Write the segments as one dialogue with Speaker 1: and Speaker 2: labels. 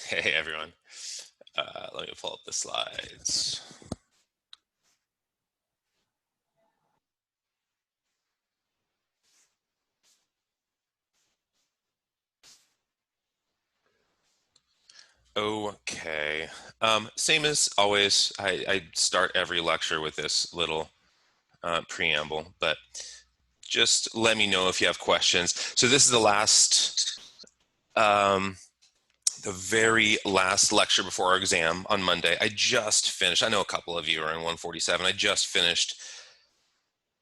Speaker 1: Hey everyone. Let me pull up the slides. Okay. Same as always, I start every lecture with this little preamble, but just let me know if you have questions. So this is um, the very last lecture before our exam on Monday. I just finished. I know a couple of you are in 147. I just finished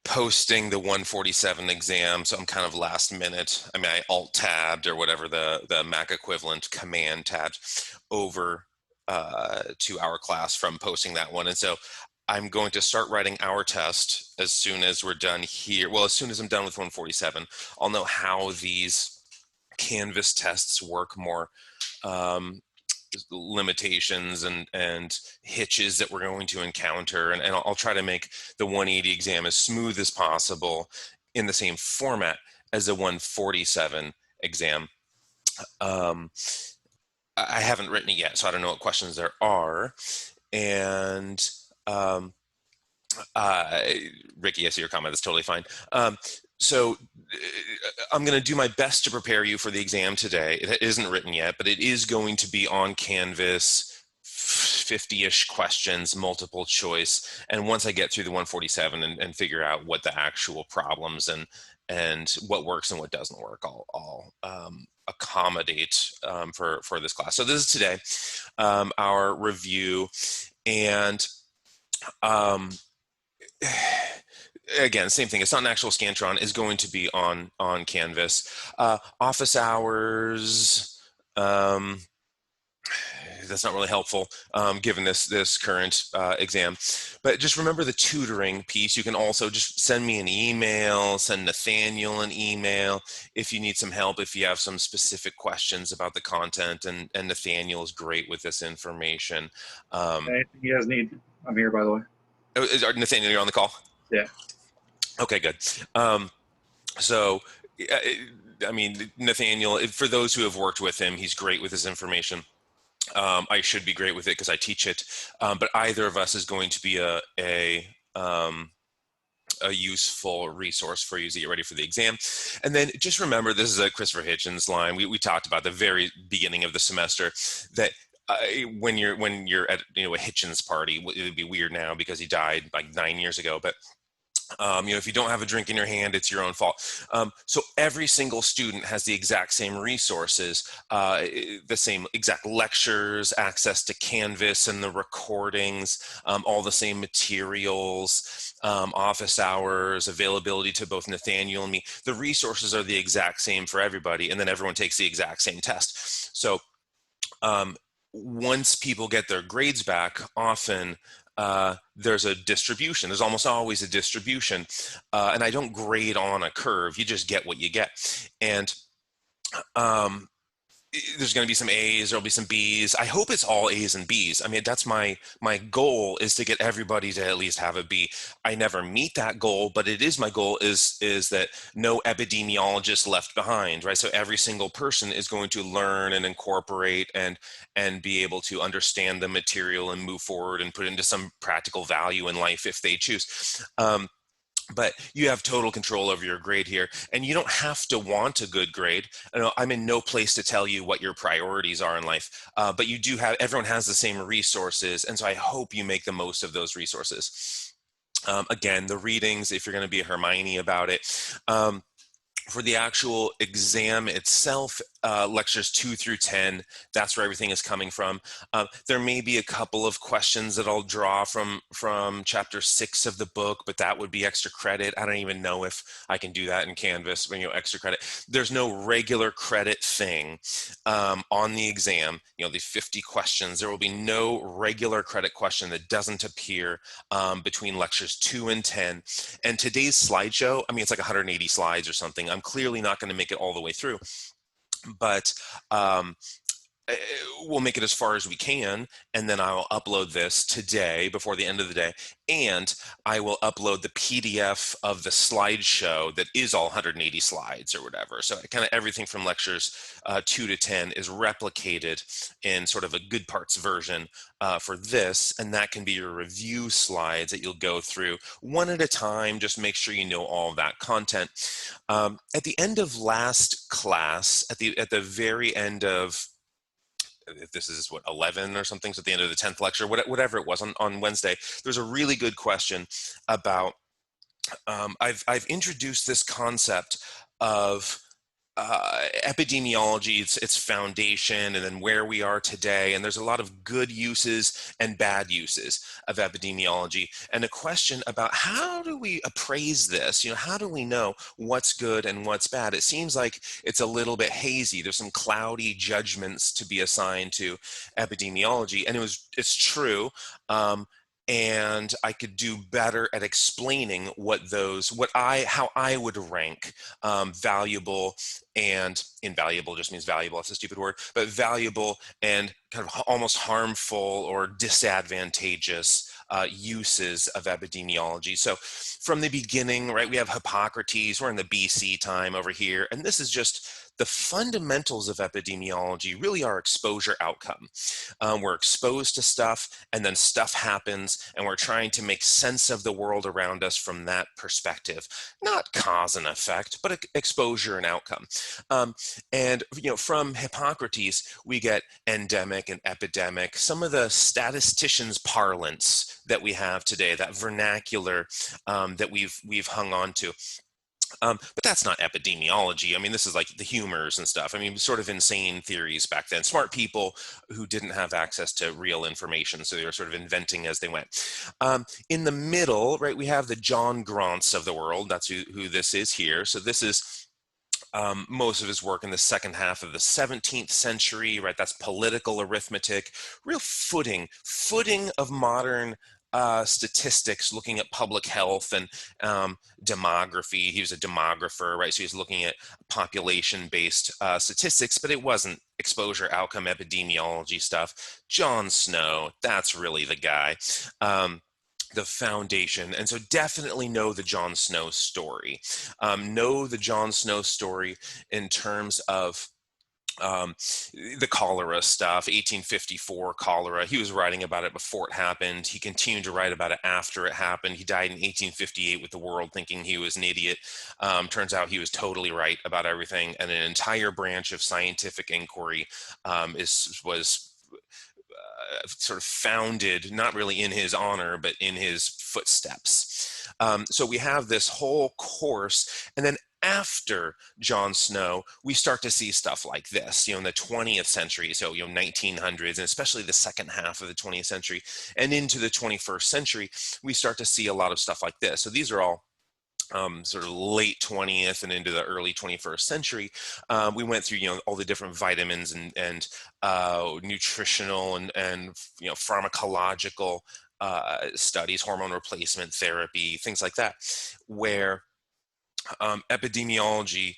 Speaker 1: posting the 147 exam, so I'm kind of last minute. I mean, I alt tabbed or whatever the Mac equivalent command tabbed over to our class from posting that one. And so I'm going to start writing our test as soon as we're done here. Well, as soon as I'm done with 147, I'll know how these Canvas tests work more. Limitations and hitches that we're going to encounter, and I'll try to make the 180 exam as smooth as possible in the same format as the 147 exam. I haven't written it yet, so I don't know what questions there are. And uh, Ricky, I see your comment. That's totally fine. So I'm going to do my best to prepare you for the exam today. It isn't written yet, but it is going to be on Canvas, 50-ish questions, multiple choice. And once I get through the 147 and figure out what the actual problems and what works and what doesn't work, I'll accommodate for this class. So this is today, our review. And again, same thing. It's not an actual Scantron. It's going to be on Canvas. Office hours. That's not really helpful given this current exam. But just remember the tutoring piece. You can also just send me an email, send Nathaniel an email if you need some help, if you have some specific questions about the content. And Nathaniel is great with this information.
Speaker 2: Anything you guys need, I'm here, by the way.
Speaker 1: Nathaniel, you're on the call?
Speaker 2: Yeah.
Speaker 1: Okay, good. So, I mean, Nathaniel, for those who have worked with him, he's great with his information. I should be great with it because I teach it, but either of us is going to be a useful resource for you to get ready for the exam. And then just remember, this is a Christopher Hitchens line. We talked about the very beginning of the semester that when you're at a Hitchens party, it would be weird now because he died like 9 years ago, but if you don't have a drink in your hand, it's your own fault. So every single student has the exact same resources, the same exact lectures, access to Canvas and the recordings, all the same materials, office hours, availability to both Nathaniel and me. The resources are the exact same for everybody, and then everyone takes the exact same test. So once people get their grades back, often there's a distribution. There's almost always a distribution. And I don't grade on a curve. You just get what you get. And there's going to be some A's, there'll be some B's. I hope it's all A's and B's. I mean, that's my goal, is to get everybody to at least have a B. I never meet that goal, but it is my goal is that no epidemiologist left behind, right? So every single person is going to learn and incorporate and be able to understand the material and move forward and put into some practical value in life if they choose. But you have total control over your grade here, and you don't have to want a good grade. I'm in no place to tell you what your priorities are in life, but you do have, everyone has the same resources, and so I hope you make the most of those resources. Again, the readings, if you're going to be a Hermione about it, for the actual exam itself, lectures 2 through 10, that's where everything is coming from. There may be a couple of questions that I'll draw from chapter 6 of the book, but that would be extra credit. I don't even know if I can do that in Canvas, extra credit. There's no regular credit thing on the exam. The 50 questions, there will be no regular credit question that doesn't appear between lectures 2 and 10. And today's slideshow, it's like 180 slides or something. I'm clearly not going to make it all the way through, but uh, we'll make it as far as we can, and then I'll upload this today before the end of the day, and I will upload the PDF of the slideshow that is all 180 slides or whatever. So kind of everything from lectures 2 to 10 is replicated in sort of a good parts version for this, and that can be your review slides that you'll go through one at a time. Just make sure you know all of that content. At the end of last class, at the very end of, if this is what, 11 or something, so at the end of the 10th lecture, whatever it was on Wednesday, there's a really good question about, I've introduced this concept of epidemiology, its foundation, and then where we are today. And there's a lot of good uses and bad uses of epidemiology, and a question about how do we appraise this? How do we know what's good and what's bad? It seems like it's a little bit hazy. There's some cloudy judgments to be assigned to epidemiology, and it's true. And I could do better at explaining how I would rank valuable and invaluable. Just means valuable, that's a stupid word, but valuable and kind of almost harmful or disadvantageous uses of epidemiology. So from the beginning, right, we have Hippocrates, we're in the BC time over here, and this is just the fundamentals of epidemiology really are exposure outcome. We're exposed to stuff, and then stuff happens, and we're trying to make sense of the world around us from that perspective. Not cause and effect, but exposure and outcome. And from Hippocrates, we get endemic and epidemic, some of the statisticians' parlance that we have today, that vernacular that we've hung on to. But that's not epidemiology. I mean, this is like the humors and stuff. I mean, sort of insane theories back then. Smart people who didn't have access to real information, so they were sort of inventing as they went. In the middle, right, we have the John Grants of the world. That's who this is here. So this is most of his work in the second half of the 17th century, right? That's political arithmetic, real footing of modern statistics, looking at public health and demography. He was a demographer, right? So he's looking at population-based statistics, but it wasn't exposure outcome epidemiology stuff. John Snow, that's really the guy. The foundation. And so definitely know the John Snow story. Know the John Snow story in terms of the cholera stuff, 1854 cholera. He was writing about it before it happened. He continued to write about it after it happened. He died in 1858 with the world thinking he was an idiot. Turns out he was totally right about everything. And an entire branch of scientific inquiry was sort of founded, not really in his honor, but in his footsteps. So we have this whole course, and then after John Snow, we start to see stuff like this, in the 20th century, so 1900s, and especially the second half of the 20th century, and into the 21st century, we start to see a lot of stuff like this. So these are all sort of late 20th and into the early 21st century. We went through, all the different vitamins and nutritional and pharmacological studies, hormone replacement therapy, things like that, where epidemiology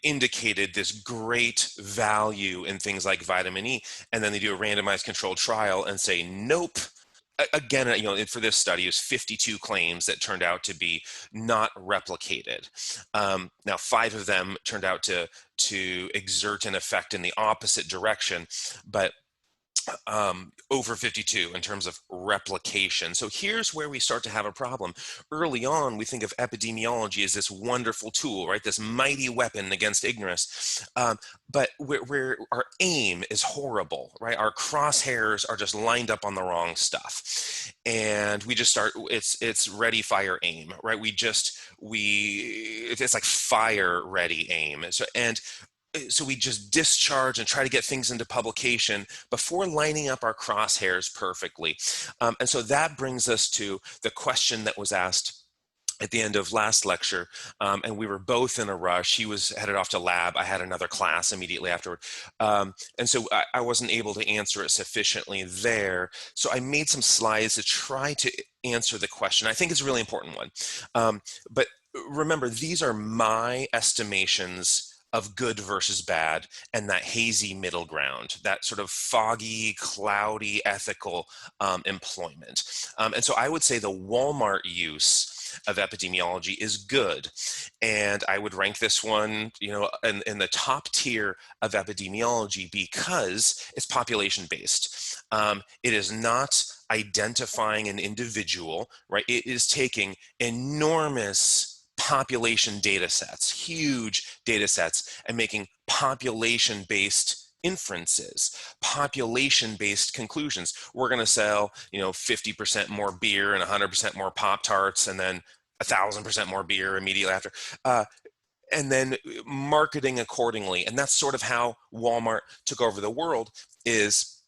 Speaker 1: indicated this great value in things like vitamin E, and then they do a randomized controlled trial and say, nope. Again, for this study, it was 52 claims that turned out to be not replicated. Now, 5 of them turned out to exert an effect in the opposite direction, but over 52 in terms of replication. So here's where we start to have a problem. Early on, we think of epidemiology as this wonderful tool, right? This mighty weapon against ignorance. But where our aim is horrible, right? Our crosshairs are just lined up on the wrong stuff. And we just start, it's ready, fire, aim, right? It's like fire, ready, aim. So we just discharge and try to get things into publication before lining up our crosshairs perfectly. And so that brings us to the question that was asked at the end of last lecture, and we were both in a rush. He was headed off to lab. I had another class immediately afterward. And so I wasn't able to answer it sufficiently there. So I made some slides to try to answer the question. I think it's a really important one. But remember, these are my estimations of good versus bad and that hazy middle ground, that sort of foggy, cloudy, ethical employment. And so I would say the Walmart use of epidemiology is good. And I would rank this one, in the top tier of epidemiology because it's population based. It is not identifying an individual, right? It is taking enormous population data sets, huge data sets, and making population based inferences, population based conclusions. We're going to sell 50% more beer and 100% more Pop Tarts, and then 1,000% more beer immediately after, uh, and then marketing accordingly. And that's sort of how Walmart took over the world, is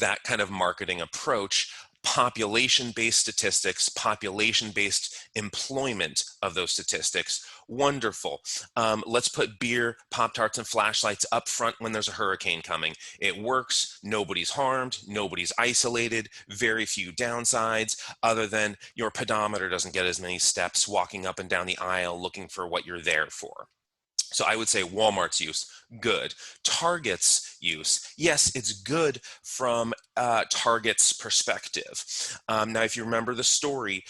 Speaker 1: that kind of marketing approach, population-based statistics, population-based employment of those statistics. Wonderful. Let's put beer, Pop-Tarts, and flashlights up front when there's a hurricane coming. It works. Nobody's harmed. Nobody's isolated. Very few downsides, other than your pedometer doesn't get as many steps walking up and down the aisle looking for what you're there for. So I would say Walmart's use, good. Target's use, yes, it's good from Target's perspective. Now, if you remember the story,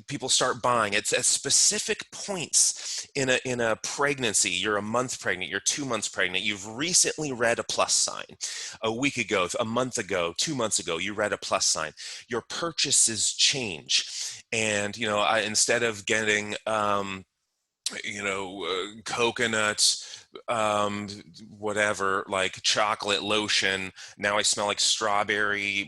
Speaker 1: people start buying. It's at specific points in a pregnancy. You're a month pregnant. You're 2 months pregnant. You've recently read a plus sign. A week ago, a month ago, 2 months ago, you read a plus sign. Your purchases change, and instead of getting coconut, whatever, like chocolate lotion. Now I smell like strawberry.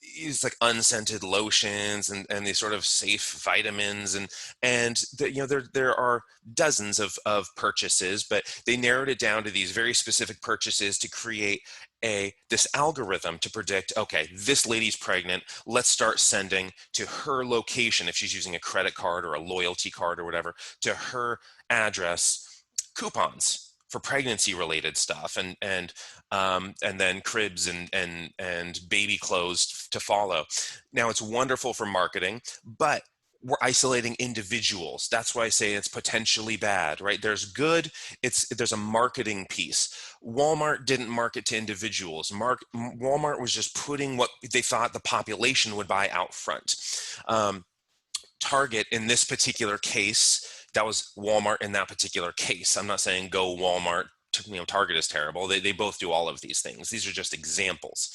Speaker 1: It's like unscented lotions and these sort of safe vitamins, there are dozens of purchases, but they narrowed it down to these very specific purchases to create this algorithm to predict, okay, this lady's pregnant, let's start sending to her location, if she's using a credit card or a loyalty card or whatever, to her address, coupons for pregnancy related stuff, and then cribs and baby clothes to follow. Now, it's wonderful for marketing, but we're isolating individuals. That's why I say it's potentially bad, right? There's good, there's a marketing piece. Walmart didn't market to individuals. Walmart was just putting what they thought the population would buy out front. Target, in this particular case, that was Walmart in that particular case. I'm not saying go Walmart. Target is terrible. They both do all of these things. These are just examples.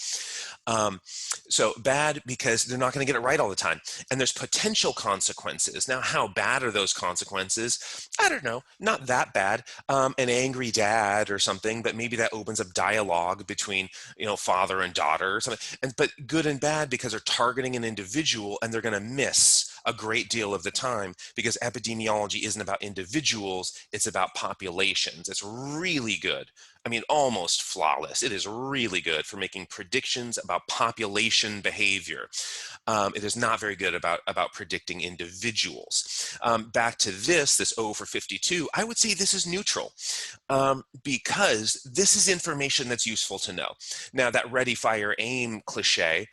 Speaker 1: So bad because they're not going to get it right all the time. And there's potential consequences. Now, how bad are those consequences? I don't know. Not that bad. An angry dad or something, but maybe that opens up dialogue between, father and daughter or something. But good and bad because they're targeting an individual, and they're going to miss a great deal of the time, because epidemiology isn't about individuals, it's about populations. It's really good. I mean, almost flawless. It is really good for making predictions about population behavior. It is not very good about predicting individuals. Back to this O for 52, I would say this is neutral, because this is information that's useful to know. Now, that ready, fire, aim cliche,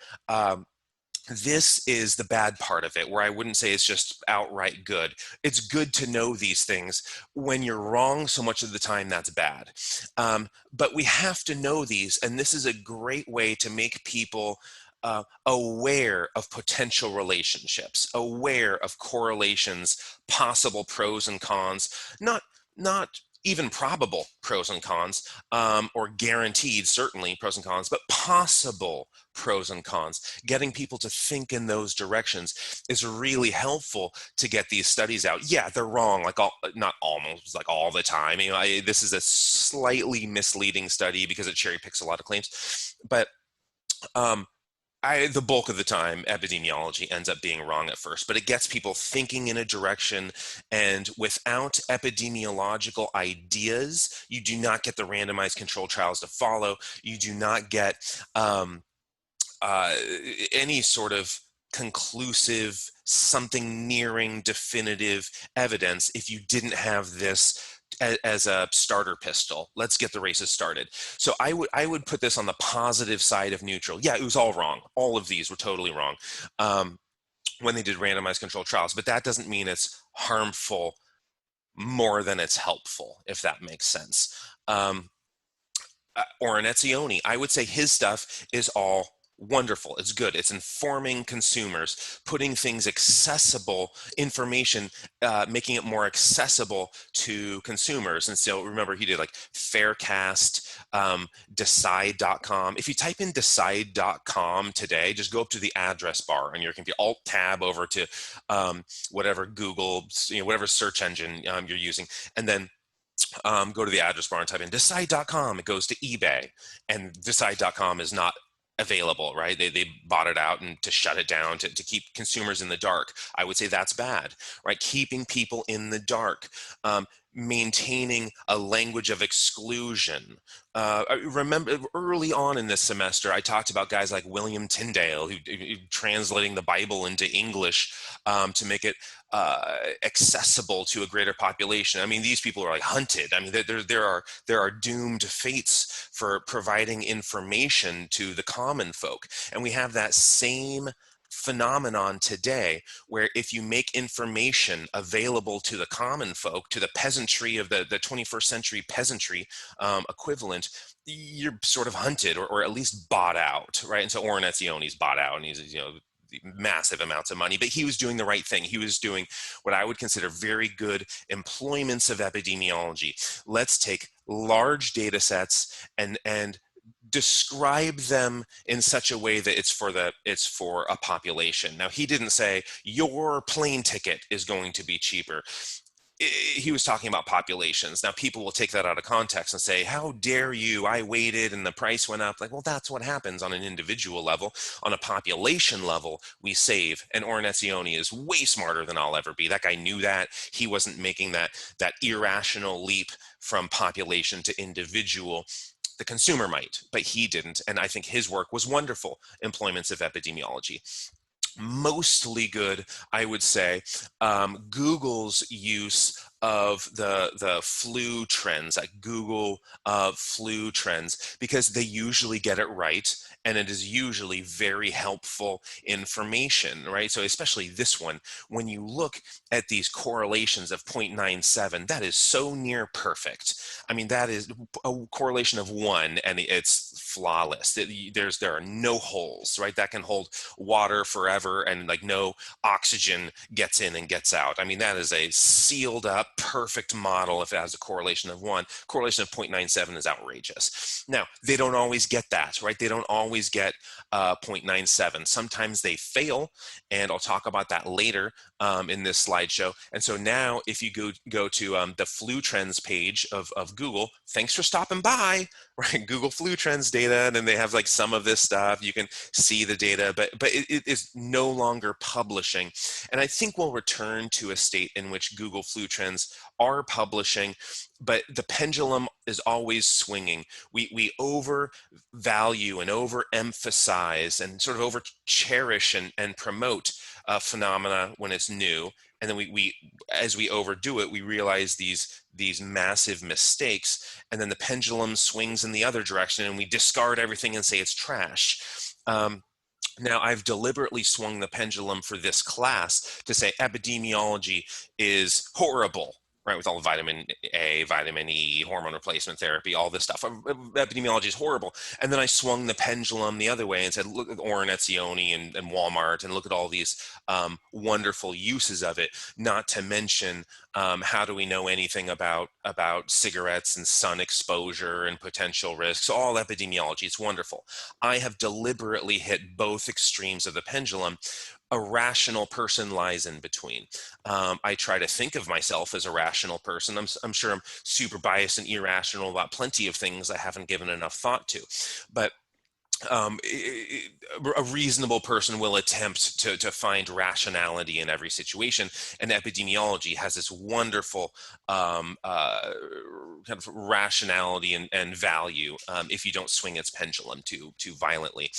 Speaker 1: this is the bad part of it, where I wouldn't say it's just outright good. It's good to know these things. When you're wrong so much of the time, that's bad. But we have to know these, and this is a great way to make people aware of potential relationships, aware of correlations, possible pros and cons, not even probable pros and cons, or guaranteed, certainly, pros and cons, but possible pros and cons. Getting people to think in those directions is really helpful to get these studies out. Yeah, they're wrong, not almost, like all the time. This is a slightly misleading study because it cherry picks a lot of claims, but the bulk of the time, epidemiology ends up being wrong at first, but it gets people thinking in a direction. And without epidemiological ideas, you do not get the randomized controlled trials to follow. You do not get any sort of conclusive, something nearing definitive evidence if you didn't have this as a starter pistol. Let's get the races started. So I would put this on the positive side of neutral. Yeah, it was all wrong. All of these were totally wrong when they did randomized controlled trials, but that doesn't mean it's harmful more than it's helpful, if that makes sense. Ornetzioni, I would say his stuff is all wonderful. It's good. It's informing consumers, putting things accessible, information, making it more accessible to consumers. And so remember, he did like Faircast, decide.com. If you type in decide.com today, just go up to the address bar on your computer, alt tab over to whatever Google, whatever search engine you're using, and then go to the address bar and type in decide.com. It goes to eBay, and decide.com is not available, right? They bought it out and to shut it down to keep consumers in the dark. I would say that's bad, right? Keeping people in the dark, maintaining a language of exclusion. I remember early on in this semester, I talked about guys like William Tyndale, who translating the Bible into English to make it accessible to a greater population. I mean, these people are like hunted. I mean, there are doomed fates for providing information to the common folk, and we have that same phenomenon today, where if you make information available to the common folk, to the peasantry of the 21st century peasantry equivalent, you're sort of hunted, or at least bought out, right? And so Ornetzioni's bought out, and he's massive amounts of money, but he was doing the right thing. He was doing what I would consider very good employments of epidemiology. Let's take large data sets and describe them in such a way that it's for a population. Now, he didn't say your plane ticket is going to be cheaper. He was talking about populations. Now, people will take that out of context and say, how dare you, I waited and the price went up. Like, well, that's what happens on an individual level. On a population level, we save. And Ornetzioni is way smarter than I'll ever be. That guy knew that. He wasn't making that irrational leap from population to individual. The consumer might, but he didn't. And I think his work was wonderful. Employments of epidemiology. Mostly good, I would say. Google's use of the flu trends, like Google flu trends, because they usually get it right, and it is usually very helpful information, right? So especially this one, when you look at these correlations of 0.97, that is so near perfect. I mean, that is a correlation of 1, and it's flawless. There are no holes, right? That can hold water forever, and like no oxygen gets in and gets out. I mean, that is a sealed up, perfect model if it has a correlation of 1. Correlation of 0.97 is outrageous. Now, they don't always get that, right? They don't always get 0.97. Sometimes they fail, and I'll talk about that later in this slideshow. And so now if you go to the flu trends page of Google, thanks for stopping by, right? Google flu trends data, and then they have like some of this stuff. You can see the data, but it is no longer publishing. And I think we'll return to a state in which Google flu trends are publishing, but the pendulum is always swinging. We overvalue and overemphasize and sort of over cherish and promote phenomena when it's new, and then we as we overdo it, we realize these massive mistakes, and then the pendulum swings in the other direction, and we discard everything and say it's trash. Now, I've deliberately swung the pendulum for this class to say epidemiology is horrible, right? With all the vitamin A, vitamin E, hormone replacement therapy, all this stuff. Epidemiology is horrible. And then I swung the pendulum the other way and said, look at Ornetzioni and Walmart, and look at all these wonderful uses of it, not to mention how do we know anything about cigarettes and sun exposure and potential risks? All epidemiology, it's wonderful. I have deliberately hit both extremes of the pendulum. A rational person lies in between. I try to think of myself as a rational person. I'm sure I'm super biased and irrational about plenty of things I haven't given enough thought to, but a reasonable person will attempt to find rationality in every situation, and epidemiology has this wonderful kind of rationality and value if you don't swing its pendulum too violently.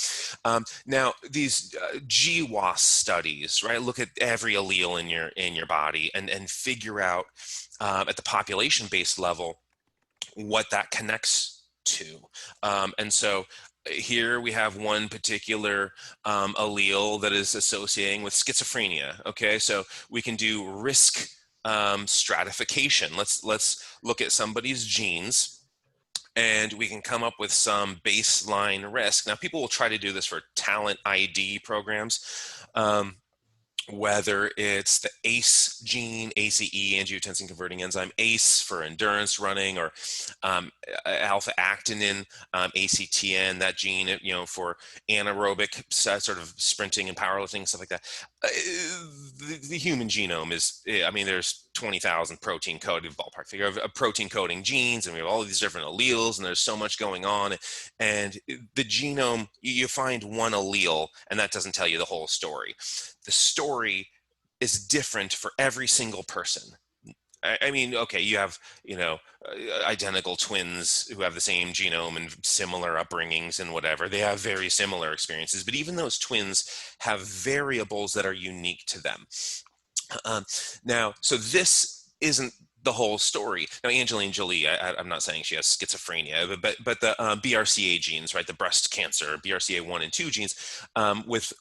Speaker 1: Now, these GWAS studies, right? Look at every allele in your body and figure out at the population-based level what that connects to, and so here we have one particular allele that is associating with schizophrenia. Okay, so we can do risk stratification. Let's look at somebody's genes and we can come up with some baseline risk. Now, people will try to do this for talent ID programs. Whether it's the ACE gene, ACE, angiotensin converting enzyme, ACE for endurance running, or alpha actinin, ACTN, that gene, for anaerobic sort of sprinting and powerlifting, stuff like that. The human genome is, I mean, there's 20,000 protein coded ballpark figure of protein coding genes, and we have all these different alleles, and there's so much going on. And the genome, you find one allele, and that doesn't tell you the whole story. The story is different for every single person. I mean, okay, you have, identical twins who have the same genome and similar upbringings and whatever. They have very similar experiences, but even those twins have variables that are unique to them. Now, so this isn't the whole story. Now, Angelina Jolie, I'm not saying she has schizophrenia, but the BRCA genes, right? The breast cancer, BRCA1 and 2 genes, with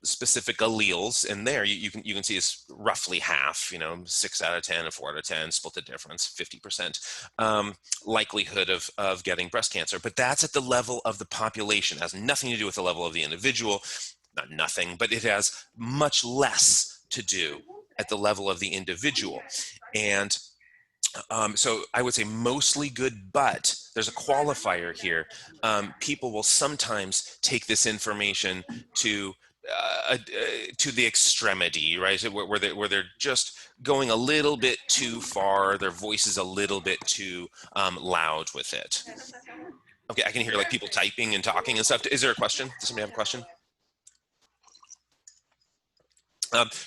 Speaker 1: specific alleles in there, you can see it's roughly half, 6 out of 10 and 4 out of 10, split the difference, 50% likelihood of getting breast cancer. But that's at the level of the population. It has nothing to do with the level of the individual. Not nothing, but it has much less to do at the level of the individual. And so I would say mostly good, but there's a qualifier here. People will sometimes take this information to the extremity, right? So where they're just going a little bit too far. Their voice is a little bit too loud with it. Okay, I can hear like people typing and talking and stuff. Is there a question? Does somebody have a question?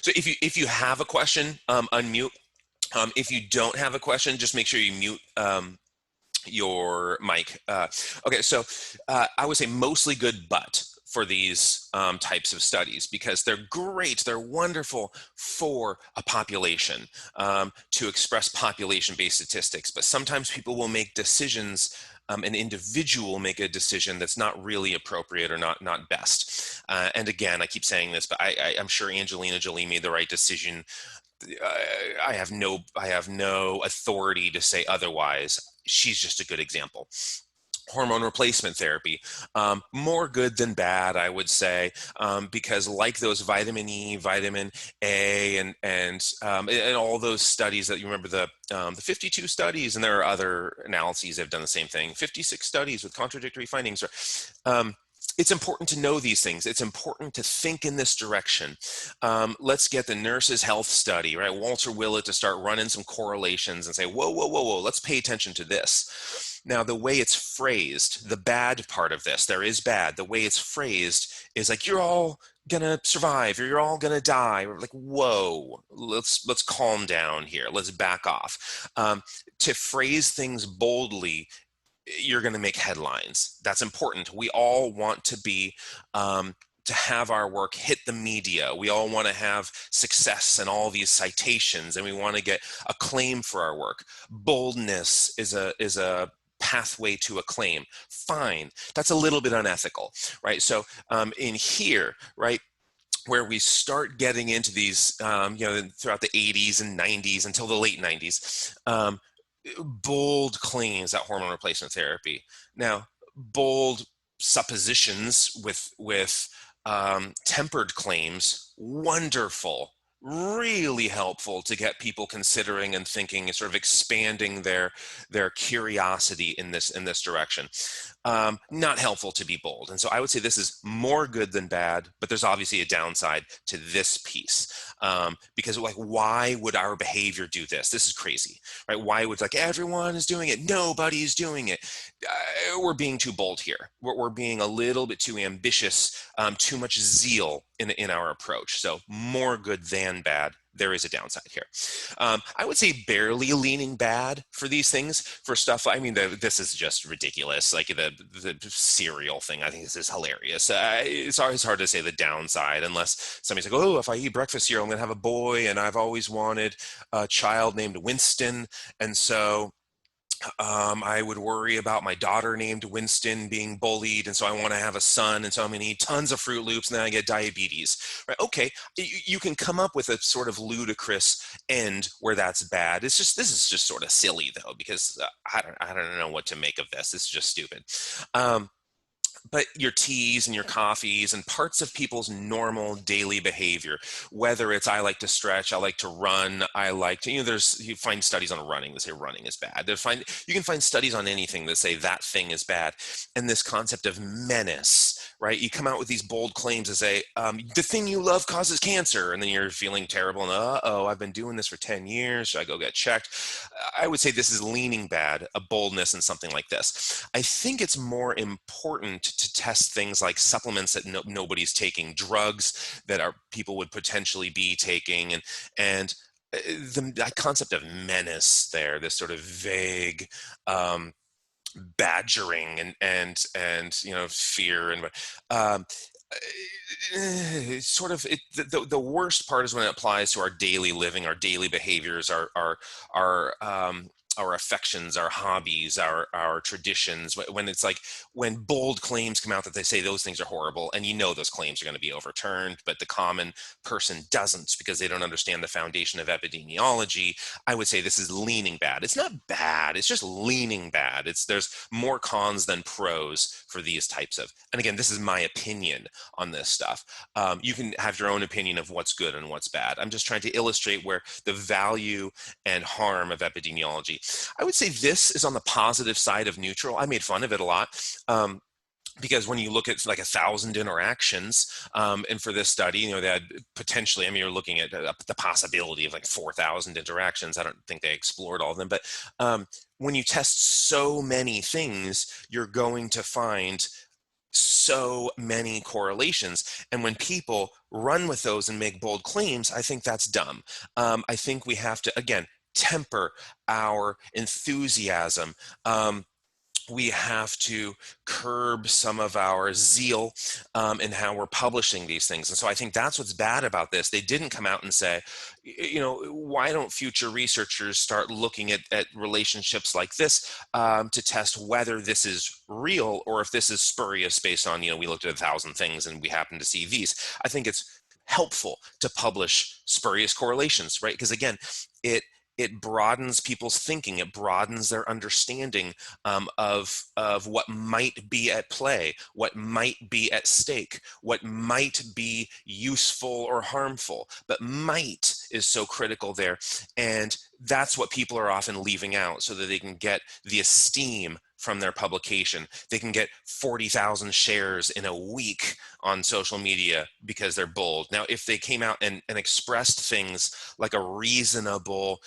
Speaker 1: So if you have a question, unmute. If you don't have a question, just make sure you mute your mic. Okay, so I would say mostly good, but for these types of studies, because they're great, they're wonderful for a population, to express population-based statistics, but sometimes people will make decisions, an individual will make a decision that's not really appropriate or not best. And again, I keep saying this, but I'm sure Angelina Jolie made the right decision. I have no authority to say otherwise. She's just a good example. Hormone replacement therapy, more good than bad, I would say, because like those vitamin E, vitamin A, and all those studies that you remember, the 52 studies, and there are other analyses that have done the same thing, 56 studies with contradictory findings. It's important to know these things. It's important to think in this direction. Let's get the nurses' health study, right? Walter Willett to start running some correlations and say, whoa, whoa, whoa, whoa, let's pay attention to this. Now, the way it's phrased, the bad part of this, there is bad. The way it's phrased is like, you're all gonna survive, or you're all gonna die. We're like, whoa, let's calm down here. Let's back off. To phrase things boldly, you're going to make headlines. That's important. We all want to be, to have our work hit the media. We all want to have success and all these citations, and we want to get acclaim for our work. Boldness is a pathway to acclaim. Fine. That's a little bit unethical, right? So in here, right, where we start getting into these, throughout the 80s and 90s until the late 90s, bold claims at hormone replacement therapy. Now, bold suppositions with tempered claims, wonderful, really helpful to get people considering and thinking and sort of expanding their curiosity in this direction. Not helpful to be bold. And so I would say this is more good than bad, but there's obviously a downside to this piece. Because like, why would our behavior do this? This is crazy, right? Why would, like, everyone is doing it, nobody's doing it? We're being too bold here. We're being a little bit too ambitious, too much zeal in our approach. So more good than bad. There is a downside here. I would say barely leaning bad for these things. For stuff, I mean, this is just ridiculous. Like the cereal thing, I think this is hilarious. It's always hard to say the downside unless somebody's like, oh, if I eat breakfast cereal, I'm going to have a boy, and I've always wanted a child named Winston. And so I would worry about my daughter named Winston being bullied, and so I want to have a son, and so I'm going to eat tons of Fruit Loops, and then I get diabetes. Right? Okay, you can come up with a sort of ludicrous end where that's bad. It's just this is just sort of silly though, because I don't know what to make of this. This is just stupid. Um, but your teas and your coffees and parts of people's normal daily behavior, whether it's I like to stretch, I like to run, I like to, you find studies on running that say running is bad. You can find studies on anything that say that thing is bad. And this concept of menace, right? You come out with these bold claims that say, the thing you love causes cancer. And then you're feeling terrible. And uh-oh, I've been doing this for 10 years. Should I go get checked? I would say this is leaning bad, a boldness in something like this. I think it's more important to test things like supplements that nobody's taking, drugs that are people would potentially be taking, and the concept of menace there, this sort of vague badgering and fear and um, sort of the worst part is when it applies to our daily living, our daily behaviors, our affections, our hobbies, our traditions. When it's like when bold claims come out that they say those things are horrible, and those claims are going to be overturned, but the common person doesn't because they don't understand the foundation of epidemiology. I would say this is leaning bad. It's not bad. It's just leaning bad. There's more cons than pros for these types of. And again, this is my opinion on this stuff. You can have your own opinion of what's good and what's bad. I'm just trying to illustrate where the value and harm of epidemiology. I would say this is on the positive side of neutral. I made fun of it a lot. Because when you look at like 1,000 interactions, and for this study, they had potentially, you're looking at the possibility of like 4,000 interactions. I don't think they explored all of them, but when you test so many things, you're going to find so many correlations. And when people run with those and make bold claims, I think that's dumb. I think we have to, again, temper our enthusiasm. We have to curb some of our zeal in how we're publishing these things. And so I think that's what's bad about this. They didn't come out and say, why don't future researchers start looking at relationships like this to test whether this is real or if this is spurious based on, we looked at 1,000 things and we happen to see these. I think it's helpful to publish spurious correlations, right? Because again, it broadens people's thinking. It broadens their understanding of what might be at play, what might be at stake, what might be useful or harmful. But might is so critical there. And that's what people are often leaving out so that they can get the esteem from their publication. They can get 40,000 shares in a week on social media because they're bold. Now, if they came out and expressed things like a reasonable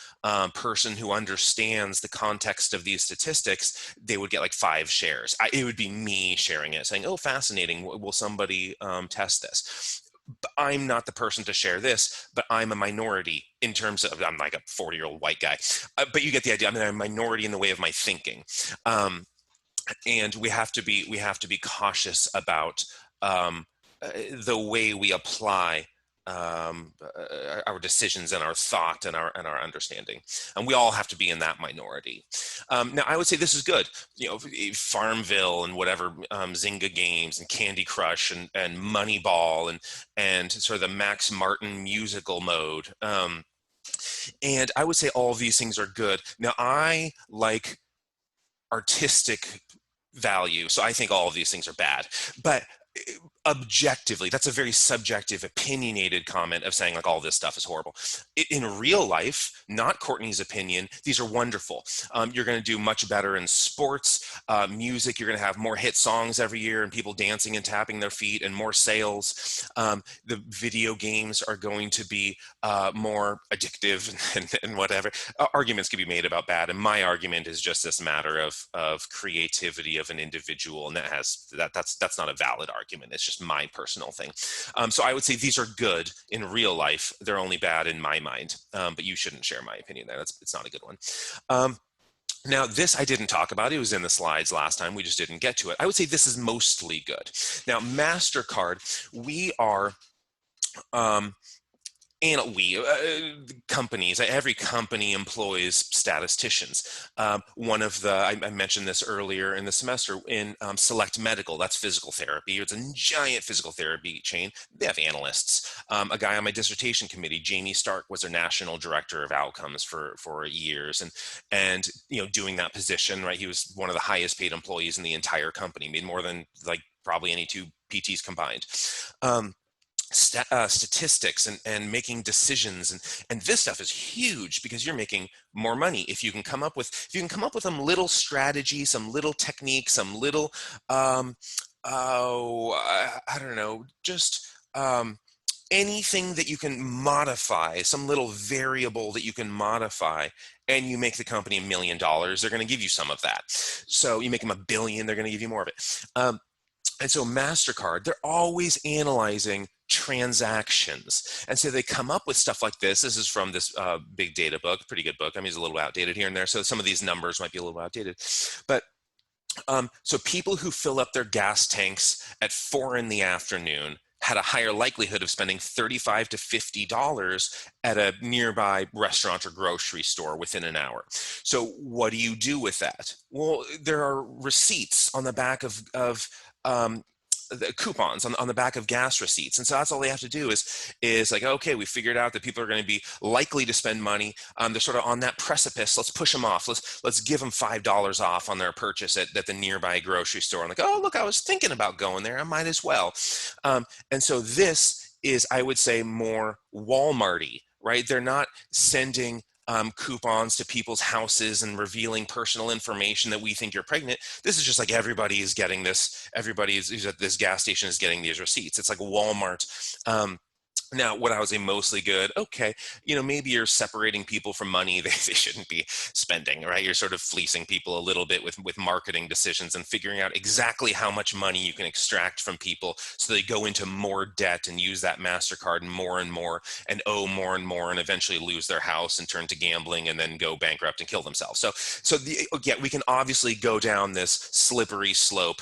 Speaker 1: person who understands the context of these statistics, they would get like 5 shares. It would be me sharing it, saying, oh, fascinating. Will somebody test this? I'm not the person to share this, but I'm a minority in terms of, I'm like a 40-year-old white guy. But you get the idea. I'm a minority in the way of my thinking. And we have to be cautious about the way we apply our decisions and our thought and our understanding, and we all have to be in that minority. Now, I would say this is good. Farmville and whatever, Zynga games and Candy Crush and Moneyball and sort of the Max Martin musical mode. And I would say all of these things are good. Now, I like artistic value, so I think all of these things are bad, but objectively, that's a very subjective, opinionated comment of saying like all this stuff is horrible. In real life, not Courtney's opinion, these are wonderful. You're going to do much better in sports, music. You're going to have more hit songs every year and people dancing and tapping their feet and more sales. The video games are going to be more addictive and whatever. Arguments can be made about bad, and my argument is just this matter of creativity of an individual, and that's not a valid argument. It's just my personal thing. So I would say these are good in real life. They're only bad in my mind, but you shouldn't share my opinion there. It's not a good one. Now, this I didn't talk about. It was in the slides last time. We just didn't get to it. I would say this is mostly good. Now, MasterCard, we are and companies, every company employs statisticians. One of the, I mentioned this earlier in the semester in Select Medical, that's physical therapy. It's a giant physical therapy chain. They have analysts. A guy on my dissertation committee, Jamie Stark, was their national director of outcomes for years, and doing that position, right? He was one of the highest paid employees in the entire company, made more than like probably any two PTs combined. Um, Statistics and making decisions, and this stuff is huge because you're making more money if you can come up with some little strategy, some little technique, some little I don't know, just anything that you can modify, some little variable that you can modify, and you make the company $1 million, they're going to give you some of that. So you make them $1 billion, they're going to give you more of it. And so MasterCard, they're always analyzing transactions. And so they come up with stuff like this. This is from this big data book, pretty good book. I mean, it's a little outdated here and there. So some of these numbers might be a little outdated. But so people who fill up their gas tanks at 4 in the afternoon had a higher likelihood of spending $35 to $50 at a nearby restaurant or grocery store within an hour. So what do you do with that? Well, there are receipts on the back of the coupons on the back of gas receipts, and so that's all they have to do is like, okay, we figured out that people are going to be likely to spend money. They're sort of on that precipice. Let's push them off. Let's give them $5 off on their purchase at the nearby grocery store. And like, oh look, I was thinking about going there. I might as well. And so this is, I would say, more Walmart-y, right? They're not sending coupons to people's houses and revealing personal information that we think you're pregnant. This is just like everybody is getting this. Everybody who's at this gas station is getting these receipts. It's like Walmart. Now, what I would say mostly good, okay, maybe you're separating people from money they shouldn't be spending, right? You're sort of fleecing people a little bit with marketing decisions and figuring out exactly how much money you can extract from people so they go into more debt and use that MasterCard more and more and owe more and more and eventually lose their house and turn to gambling and then go bankrupt and kill themselves. Yeah, we can obviously go down this slippery slope.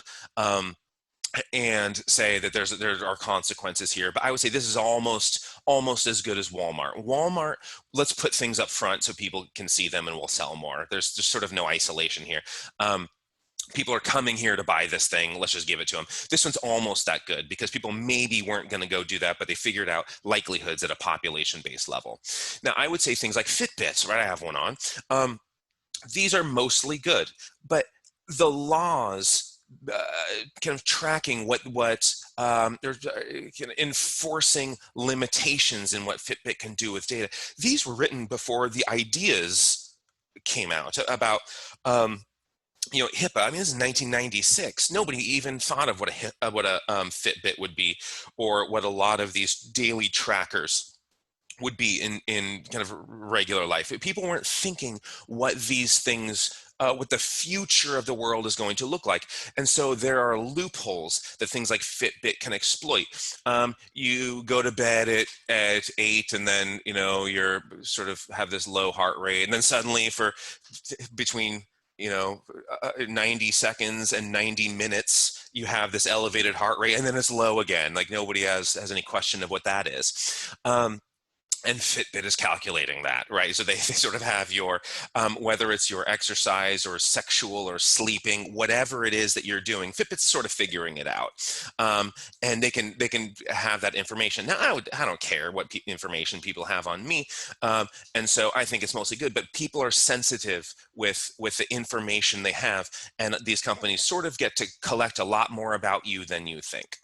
Speaker 1: And say that there are consequences here, but I would say this is almost as good as Walmart. Walmart, let's put things up front so people can see them and we'll sell more. There's just sort of no isolation here. People are coming here to buy this thing. Let's just give it to them. This one's almost that good because people maybe weren't going to go do that, but they figured out likelihoods at a population-based level. Now, I would say things like Fitbits, right? I have one on. These are mostly good, but the laws kind of tracking they're enforcing limitations in what Fitbit can do with data. These were written before the ideas came out about HIPAA. I mean, this is 1996. Nobody even thought of what a Fitbit would be, or what a lot of these daily trackers would be in kind of regular life. People weren't thinking what these things, what the future of the world is going to look like. And so there are loopholes that things like Fitbit can exploit. You go to bed at 8 and then, you're sort of have this low heart rate. And then suddenly between 90 seconds and 90 minutes, you have this elevated heart rate and then it's low again. Like nobody has any question of what that is. And Fitbit is calculating that, right? So they sort of have your, whether it's your exercise or sexual or sleeping, whatever it is that you're doing, Fitbit's sort of figuring it out, and they can have that information. Now, I don't care what information people have on me, and so I think it's mostly good. But people are sensitive with the information they have, and these companies sort of get to collect a lot more about you than you think.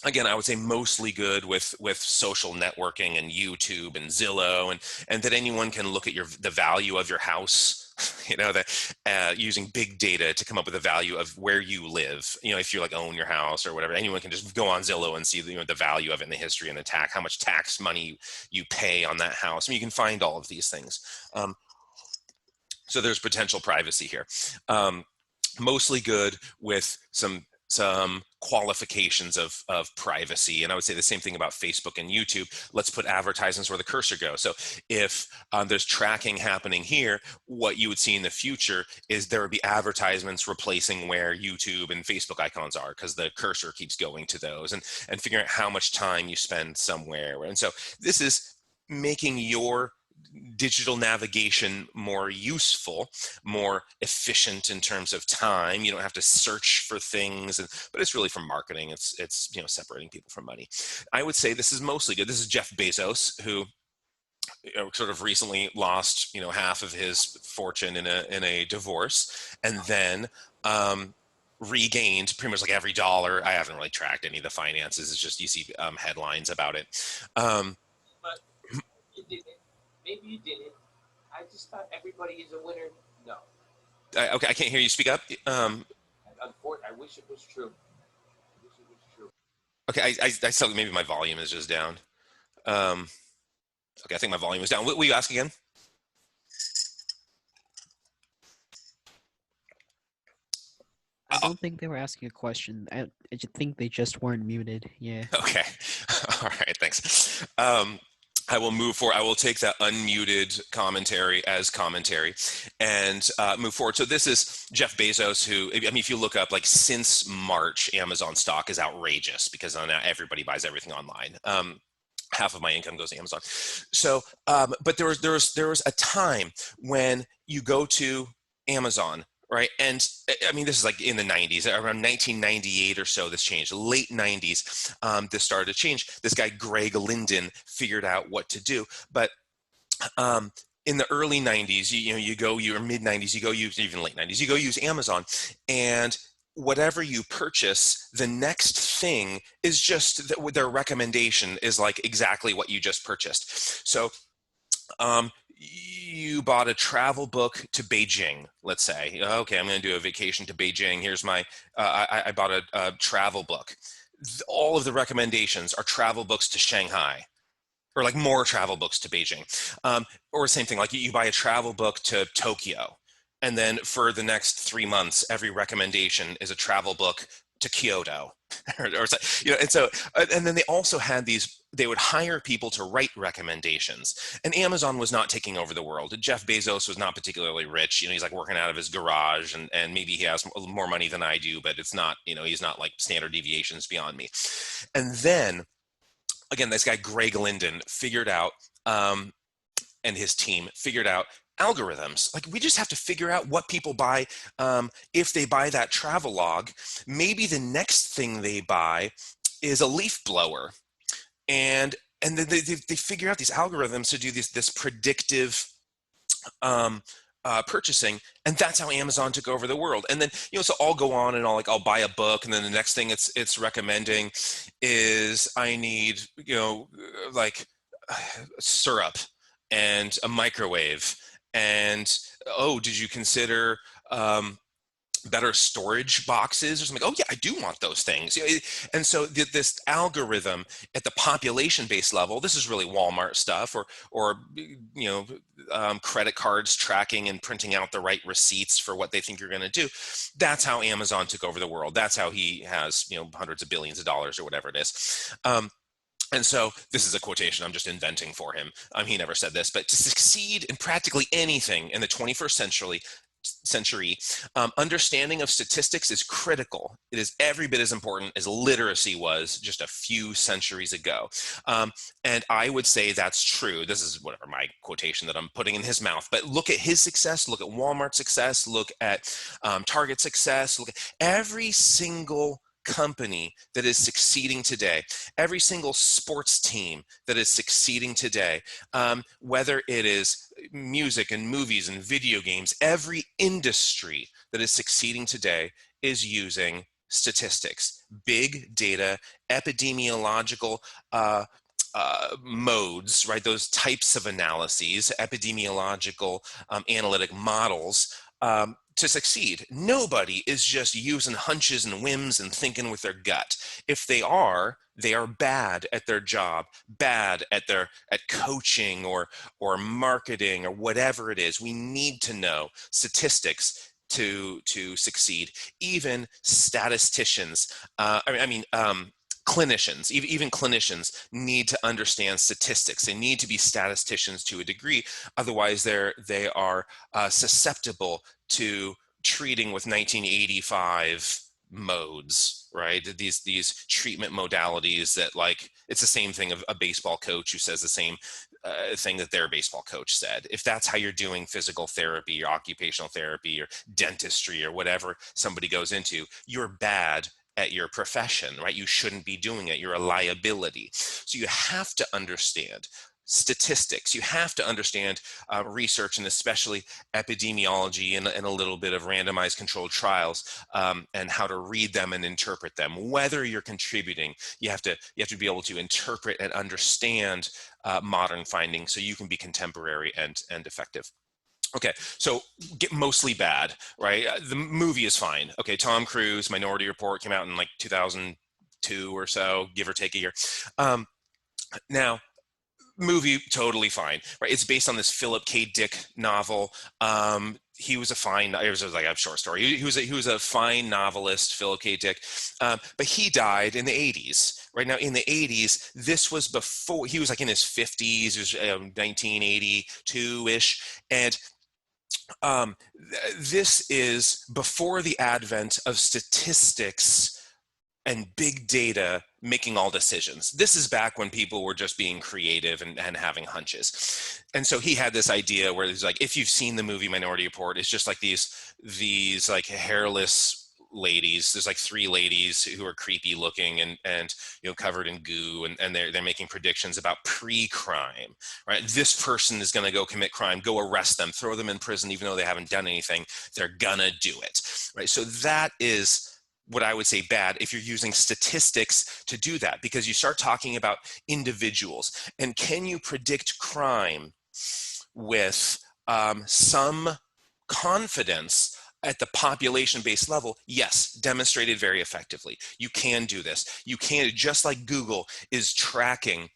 Speaker 1: Again, I would say mostly good with social networking and YouTube and Zillow, and that anyone can look at the value of your house, that using big data to come up with the value of where you live. If you like own your house or whatever, anyone can just go on Zillow and see the value of it and the history and the tax, how much tax money you pay on that house. I mean, you can find all of these things. So there's potential privacy here. Mostly good with some some qualifications of privacy. And I would say the same thing about Facebook and YouTube. Let's put advertisements where the cursor goes. So if there's tracking happening here, what you would see in the future is there would be advertisements replacing where YouTube and Facebook icons are, because the cursor keeps going to those, and figuring out how much time you spend somewhere. And so this is making your digital navigation more useful, more efficient in terms of time. You don't have to search for things, but it's really for marketing. It's separating people from money. I would say this is mostly good. This is Jeff Bezos, who sort of recently lost half of his fortune in a divorce, and then regained pretty much like every dollar. I haven't really tracked any of the finances. It's just you see headlines about it.
Speaker 3: But you didn't. Maybe you didn't. I just thought everybody is a winner. No.
Speaker 1: Okay, I can't hear you. Speak up.
Speaker 3: Unfortunately, I wish it was true. I wish it was true.
Speaker 1: Okay, I still, maybe my volume is just down. Okay, I think my volume is down. What will you ask again?
Speaker 4: I don't think they were asking a question. I think they just weren't muted. Yeah.
Speaker 1: Okay. All right, thanks. I will move forward. I will take that unmuted commentary as commentary and move forward. So this is Jeff Bezos, who, I mean, if you look up, like, since March, Amazon stock is outrageous because now everybody buys everything online. Half of my income goes to Amazon. So, but there was a time when you go to Amazon, right? And I mean, this is like in the 90s, around 1998 or so, this changed. Late 90s, this started to change. This guy, Greg Linden, figured out what to do. But in the early 90s, you go, or mid 90s, you go use, even late 90s, you go use Amazon, and whatever you purchase, the next thing is just their recommendation is like exactly what you just purchased. So you bought a travel book to Beijing, let's say. Okay, I'm going to do a vacation to Beijing. Here's my, I bought a travel book. All of the recommendations are travel books to Shanghai, or like more travel books to Beijing. Or same thing, like you buy a travel book to Tokyo, and then for the next 3 months, every recommendation is a travel book to Kyoto. And so, and then they also had they would hire people to write recommendations. And Amazon was not taking over the world. Jeff Bezos was not particularly rich. He's like working out of his garage, and maybe he has more money than I do, but it's not, he's not like standard deviations beyond me. And then, again, this guy, Greg Linden, figured out, and his team figured out algorithms. Like, we just have to figure out what people buy. If they buy that travel log, maybe the next thing they buy is a leaf blower. And then they figure out these algorithms to do this predictive purchasing, and that's how Amazon took over the world. And then so I'll go on and I'll buy a book, and then the next thing it's recommending is I need like syrup and a microwave, and did you consider better storage boxes or something? Oh yeah, I do want those things. And so this algorithm at the population-based level, this is really Walmart stuff, or credit cards tracking and printing out the right receipts for what they think you're going to do. That's how Amazon took over the world. That's how he has hundreds of billions of dollars or whatever it is. And so this is a quotation I'm just inventing for him. He never said this, but to succeed in practically anything in the 21st century, understanding of statistics is critical. It is every bit as important as literacy was just a few centuries ago. And I would say that's true. This is whatever my quotation that I'm putting in his mouth, but look at his success, look at Walmart's success, look at Target's success, look at every single company that is succeeding today, every single sports team that is succeeding today, whether it is music and movies and video games, every industry that is succeeding today is using statistics, big data, epidemiological modes, right? Those types of analyses, epidemiological analytic models, to succeed. Nobody is just using hunches and whims and thinking with their gut. If they are bad at their job, bad at coaching or marketing or whatever it is. We need to know statistics to succeed. Even statisticians, clinicians, even clinicians need to understand statistics. They need to be statisticians to a degree. Otherwise, they are susceptible to treating with 1985 modes, right? These treatment modalities that, like, it's the same thing of a baseball coach who says the same thing that their baseball coach said. If that's how you're doing physical therapy or occupational therapy or dentistry or whatever somebody goes into, you're bad at your profession, right? You shouldn't be doing it. You're a liability. So you have to understand statistics. You have to understand research, and especially epidemiology and a little bit of randomized controlled trials, and how to read them and interpret them. Whether you're contributing, you have to be able to interpret and understand modern findings so you can be contemporary and effective. Okay, so get mostly bad, right? The movie is fine. Okay, Tom Cruise, Minority Report came out in like 2002 or so, give or take a year. Now, movie totally fine, right? It's based on this Philip K. Dick novel. He was a fine, it was like a short story. He was a fine novelist, Philip K. Dick, but he died in the 80s. Right now, in the 80s, this was before, he was like in his 50s, it was 1982-ish, and this is before the advent of statistics and big data making all decisions. This is back when people were just being creative and having hunches. And so he had this idea where he's like, if you've seen the movie Minority Report, it's just like these like hairless ladies. There's like three ladies who are creepy looking and covered in goo, and they're making predictions about pre-crime, right? This person is going to go commit crime, go arrest them, throw them in prison, even though they haven't done anything. They're gonna do it, right? So that is what I would say bad if you're using statistics to do that, because you start talking about individuals. And can you predict crime with some confidence at the population-based level? Yes, demonstrated very effectively. You can do this. You can, just like Google is tracking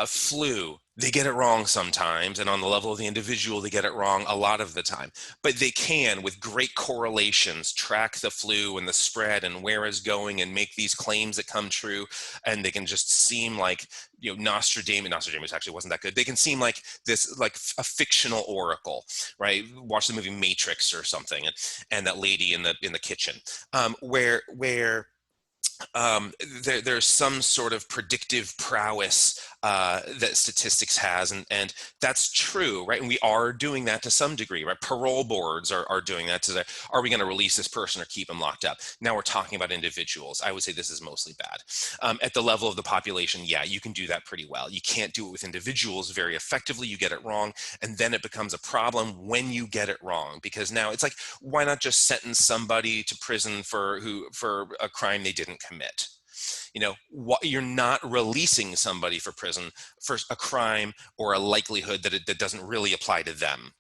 Speaker 1: flu. They get it wrong sometimes, and on the level of the individual, they get it wrong a lot of the time. But they can, with great correlations, track the flu and the spread and where it's going and make these claims that come true. And they can just seem like, Nostradamus actually wasn't that good. They can seem like this, like a fictional oracle, right? Watch the movie Matrix or something, and that lady in the kitchen, where there's some sort of predictive prowess that statistics has, and that's true, right? And we are doing that to some degree, right? Parole boards are doing that to say, are we going to release this person or keep them locked up? Now we're talking about individuals. I would say this is mostly bad. At the level of the population, yeah, you can do that pretty well. You can't do it with individuals very effectively. You get it wrong, and then it becomes a problem when you get it wrong, because now it's like, why not just sentence somebody to prison for a crime they didn't commit? You're not releasing somebody for prison for a crime or a likelihood that doesn't really apply to them.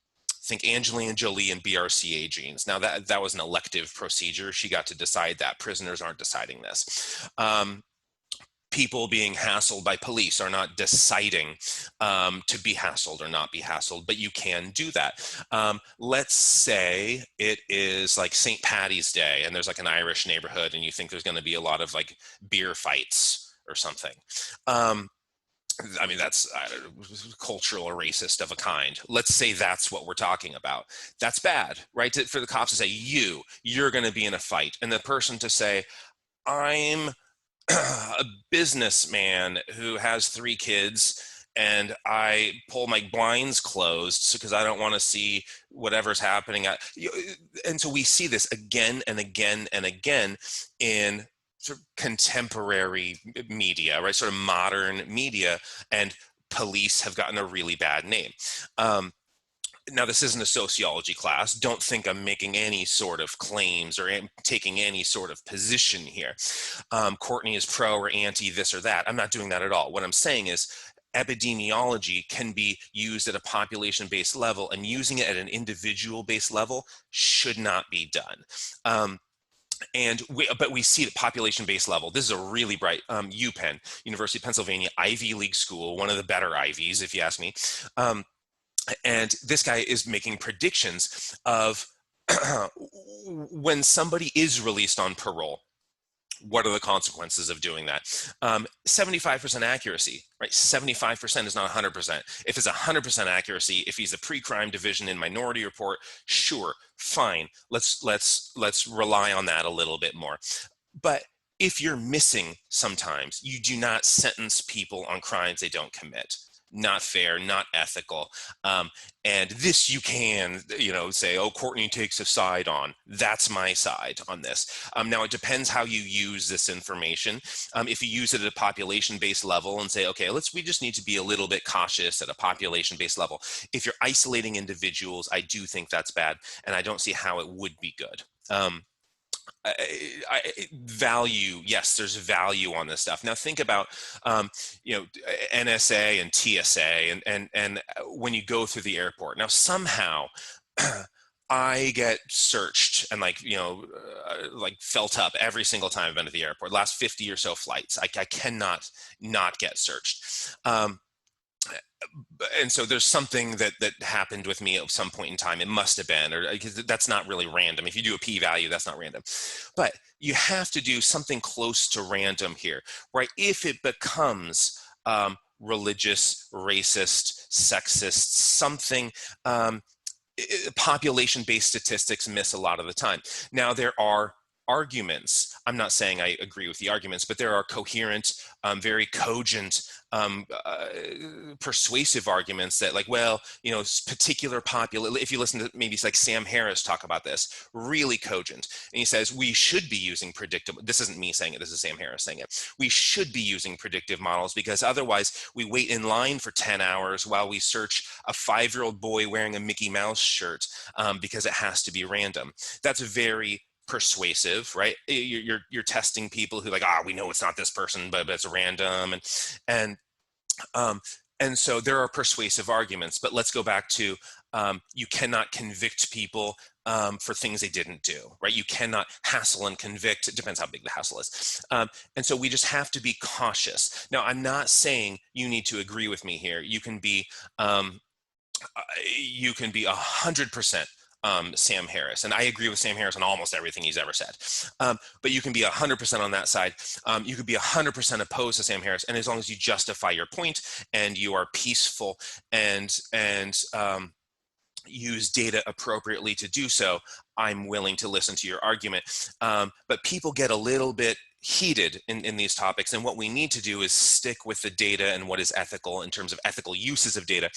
Speaker 1: Think Angelina Jolie and BRCA genes. Now that was an elective procedure. She got to decide that. Prisoners aren't deciding this. People being hassled by police are not deciding to be hassled or not be hassled, but you can do that. Let's say it is like St. Paddy's Day and there's like an Irish neighborhood and you think there's going to be a lot of like beer fights or something. That's cultural or racist of a kind. Let's say that's what we're talking about. That's bad, right? For the cops to say, you're going to be in a fight. And the person to say, I'm a businessman who has 3 kids and I pull my blinds closed because I don't want to see whatever's happening. And so we see this again and again and again in sort of contemporary media, right? Sort of modern media, and police have gotten a really bad name. Now, this isn't a sociology class. Don't think I'm making any sort of claims or taking any sort of position here. Courtney is pro or anti this or that. I'm not doing that at all. What I'm saying is epidemiology can be used at a population-based level, and using it at an individual-based level should not be done. But we see the population-based level. This is a really bright UPenn, University of Pennsylvania, Ivy League school, one of the better Ivies, if you ask me. And this guy is making predictions of when somebody is released on parole, what are the consequences of doing that? 75% accuracy, right? 75% is not 100%. If it's 100% accuracy, if he's a pre-crime division in Minority Report, sure, fine. Let's rely on that a little bit more. But if you're missing sometimes, you do not sentence people on crimes they don't commit. Not fair, not ethical. And this you can, say, oh, Courtney takes a side on. That's my side on this. Now, it depends how you use this information. If you use it at a population-based level and say, okay, we just need to be a little bit cautious at a population-based level. If you're isolating individuals, I do think that's bad, and I don't see how it would be good. Value, yes, there's value on this stuff. Now think about NSA and TSA and when you go through the airport. Now somehow I get searched and like felt up every single time I've been to the airport. Last 50 or so flights, I cannot not get searched. And so there's something that happened with me at some point in time. It must have been, or because that's not really random. If you do a p-value, that's not random. But you have to do something close to random here, right? If it becomes religious, racist, sexist, something, population-based statistics miss a lot of the time. Now there are arguments. I'm not saying I agree with the arguments, but there are coherent, very cogent, persuasive arguments that particular if you listen to maybe like Sam Harris talk about this, really cogent. And he says, we should be using predictive, this isn't me saying it, this is Sam Harris saying it. We should be using predictive models because otherwise we wait in line for 10 hours while we search a 5-year-old boy wearing a Mickey Mouse shirt because it has to be random. That's very persuasive, right? You're testing people who we know it's not this person, but it's random, and so there are persuasive arguments. But let's go back to you cannot convict people for things they didn't do, right? You cannot hassle and convict. It depends how big the hassle is. And so we just have to be cautious. Now, I'm not saying you need to agree with me here. You can be 100% Sam Harris. And I agree with Sam Harris on almost everything he's ever said. But you can be 100% on that side. You could be 100% opposed to Sam Harris. And as long as you justify your point and you are peaceful and use data appropriately to do so, I'm willing to listen to your argument. But people get a little bit heated in these topics, and what we need to do is stick with the data and what is ethical in terms of ethical uses of data.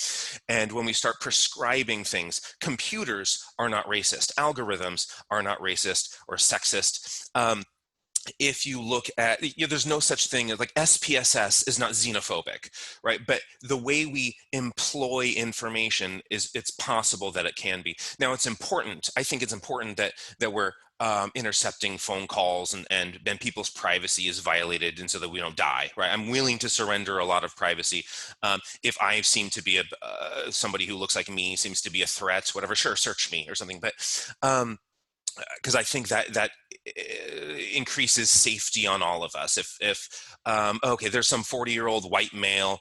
Speaker 1: And when we start prescribing things, computers are not racist, algorithms are not racist or sexist. If you look at, there's no such thing as SPSS is not xenophobic, right? But the way we employ information it's possible that it can be. Now it's important, I think it's important that we're intercepting phone calls and people's privacy is violated, and so that we don't die, right? I'm willing to surrender a lot of privacy. If I seem to be somebody who looks like me seems to be a threat, whatever, sure, search me or something. But because I think that increases safety on all of us. If okay, there's some 40-year-old white male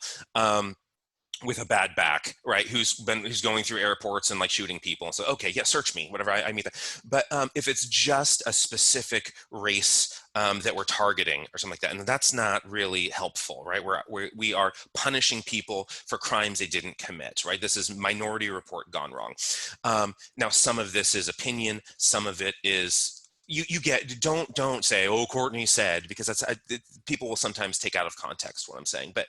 Speaker 1: with a bad back, right, who's going through airports and shooting people, so okay, yeah, search me, whatever, I meet that. But if it's just a specific race that we're targeting or something like that, and that's not really helpful, right? We are punishing people for crimes they didn't commit, right? This is Minority Report gone wrong. Now some of this is opinion, some of it is don't say, oh, Courtney said, because people will sometimes take out of context what I'm saying. But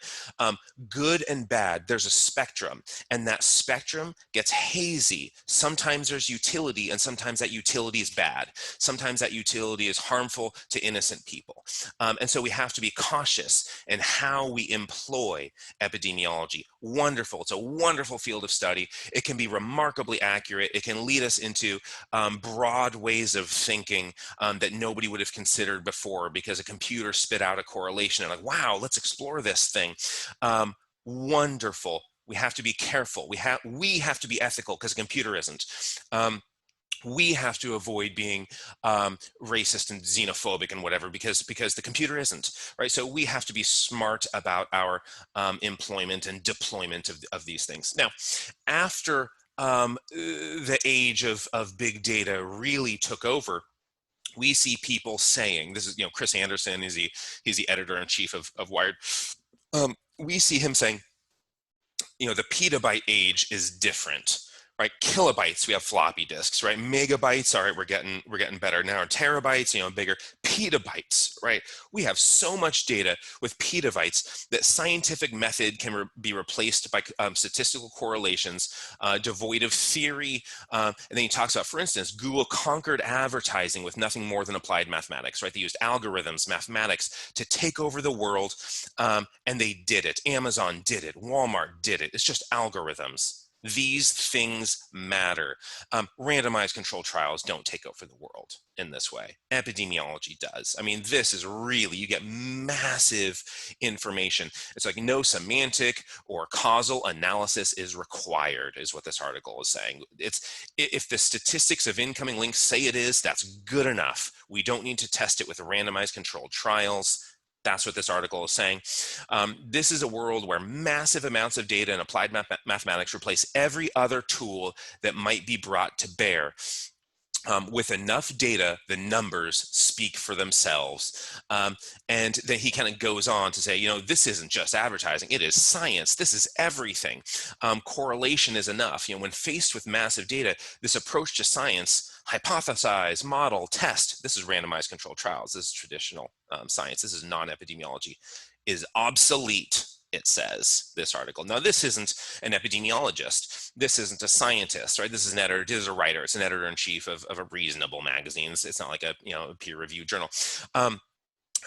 Speaker 1: good and bad, there's a spectrum, and that spectrum gets hazy. Sometimes there's utility, and sometimes that utility is bad. Sometimes that utility is harmful to innocent people. And so we have to be cautious in how we employ epidemiology. Wonderful. It's a wonderful field of study. It can be remarkably accurate. It can lead us into broad ways of thinking that nobody would have considered before, because a computer spit out a correlation and wow, let's explore this thing. Wonderful. We have to be careful. We have to be ethical, because a computer isn't. We have to avoid being racist and xenophobic and whatever, because the computer isn't, right? So we have to be smart about our employment and deployment of these things. Now, after the age of big data really took over, we see people saying, this is, Chris Anderson, he's the editor-in-chief of Wired. We see him saying, the petabyte age is different, right? Kilobytes, we have floppy disks, right? Megabytes, all right, we're getting better now. Terabytes, bigger. Petabytes, right? We have so much data with petabytes that scientific method can be replaced by statistical correlations, devoid of theory. And then he talks about, for instance, Google conquered advertising with nothing more than applied mathematics, right? They used algorithms, mathematics to take over the world, and they did it. Amazon did it. Walmart did it. It's just algorithms. These things matter. Randomized controlled trials don't take over the world in this way. Epidemiology does. I mean, this is really, you get massive information. It's like no semantic or causal analysis is required, is what this article is saying. If the statistics of incoming links say it is, that's good enough. We don't need to test it with randomized controlled trials. That's what this article is saying. This is a world where massive amounts of data and applied mathematics replace every other tool that might be brought to bear. With enough data, the numbers speak for themselves. And then he kind of goes on to say, this isn't just advertising, it is science. This is everything. Correlation is enough. When faced with massive data, this approach to science, hypothesize, model, test, this is randomized controlled trials. This is traditional science. This is non-epidemiology, is obsolete. It says, this article. Now, this isn't an epidemiologist. This isn't a scientist, right? This is an editor. This is a writer. It's an editor-in-chief of a reasonable magazine. It's not like a peer-reviewed journal.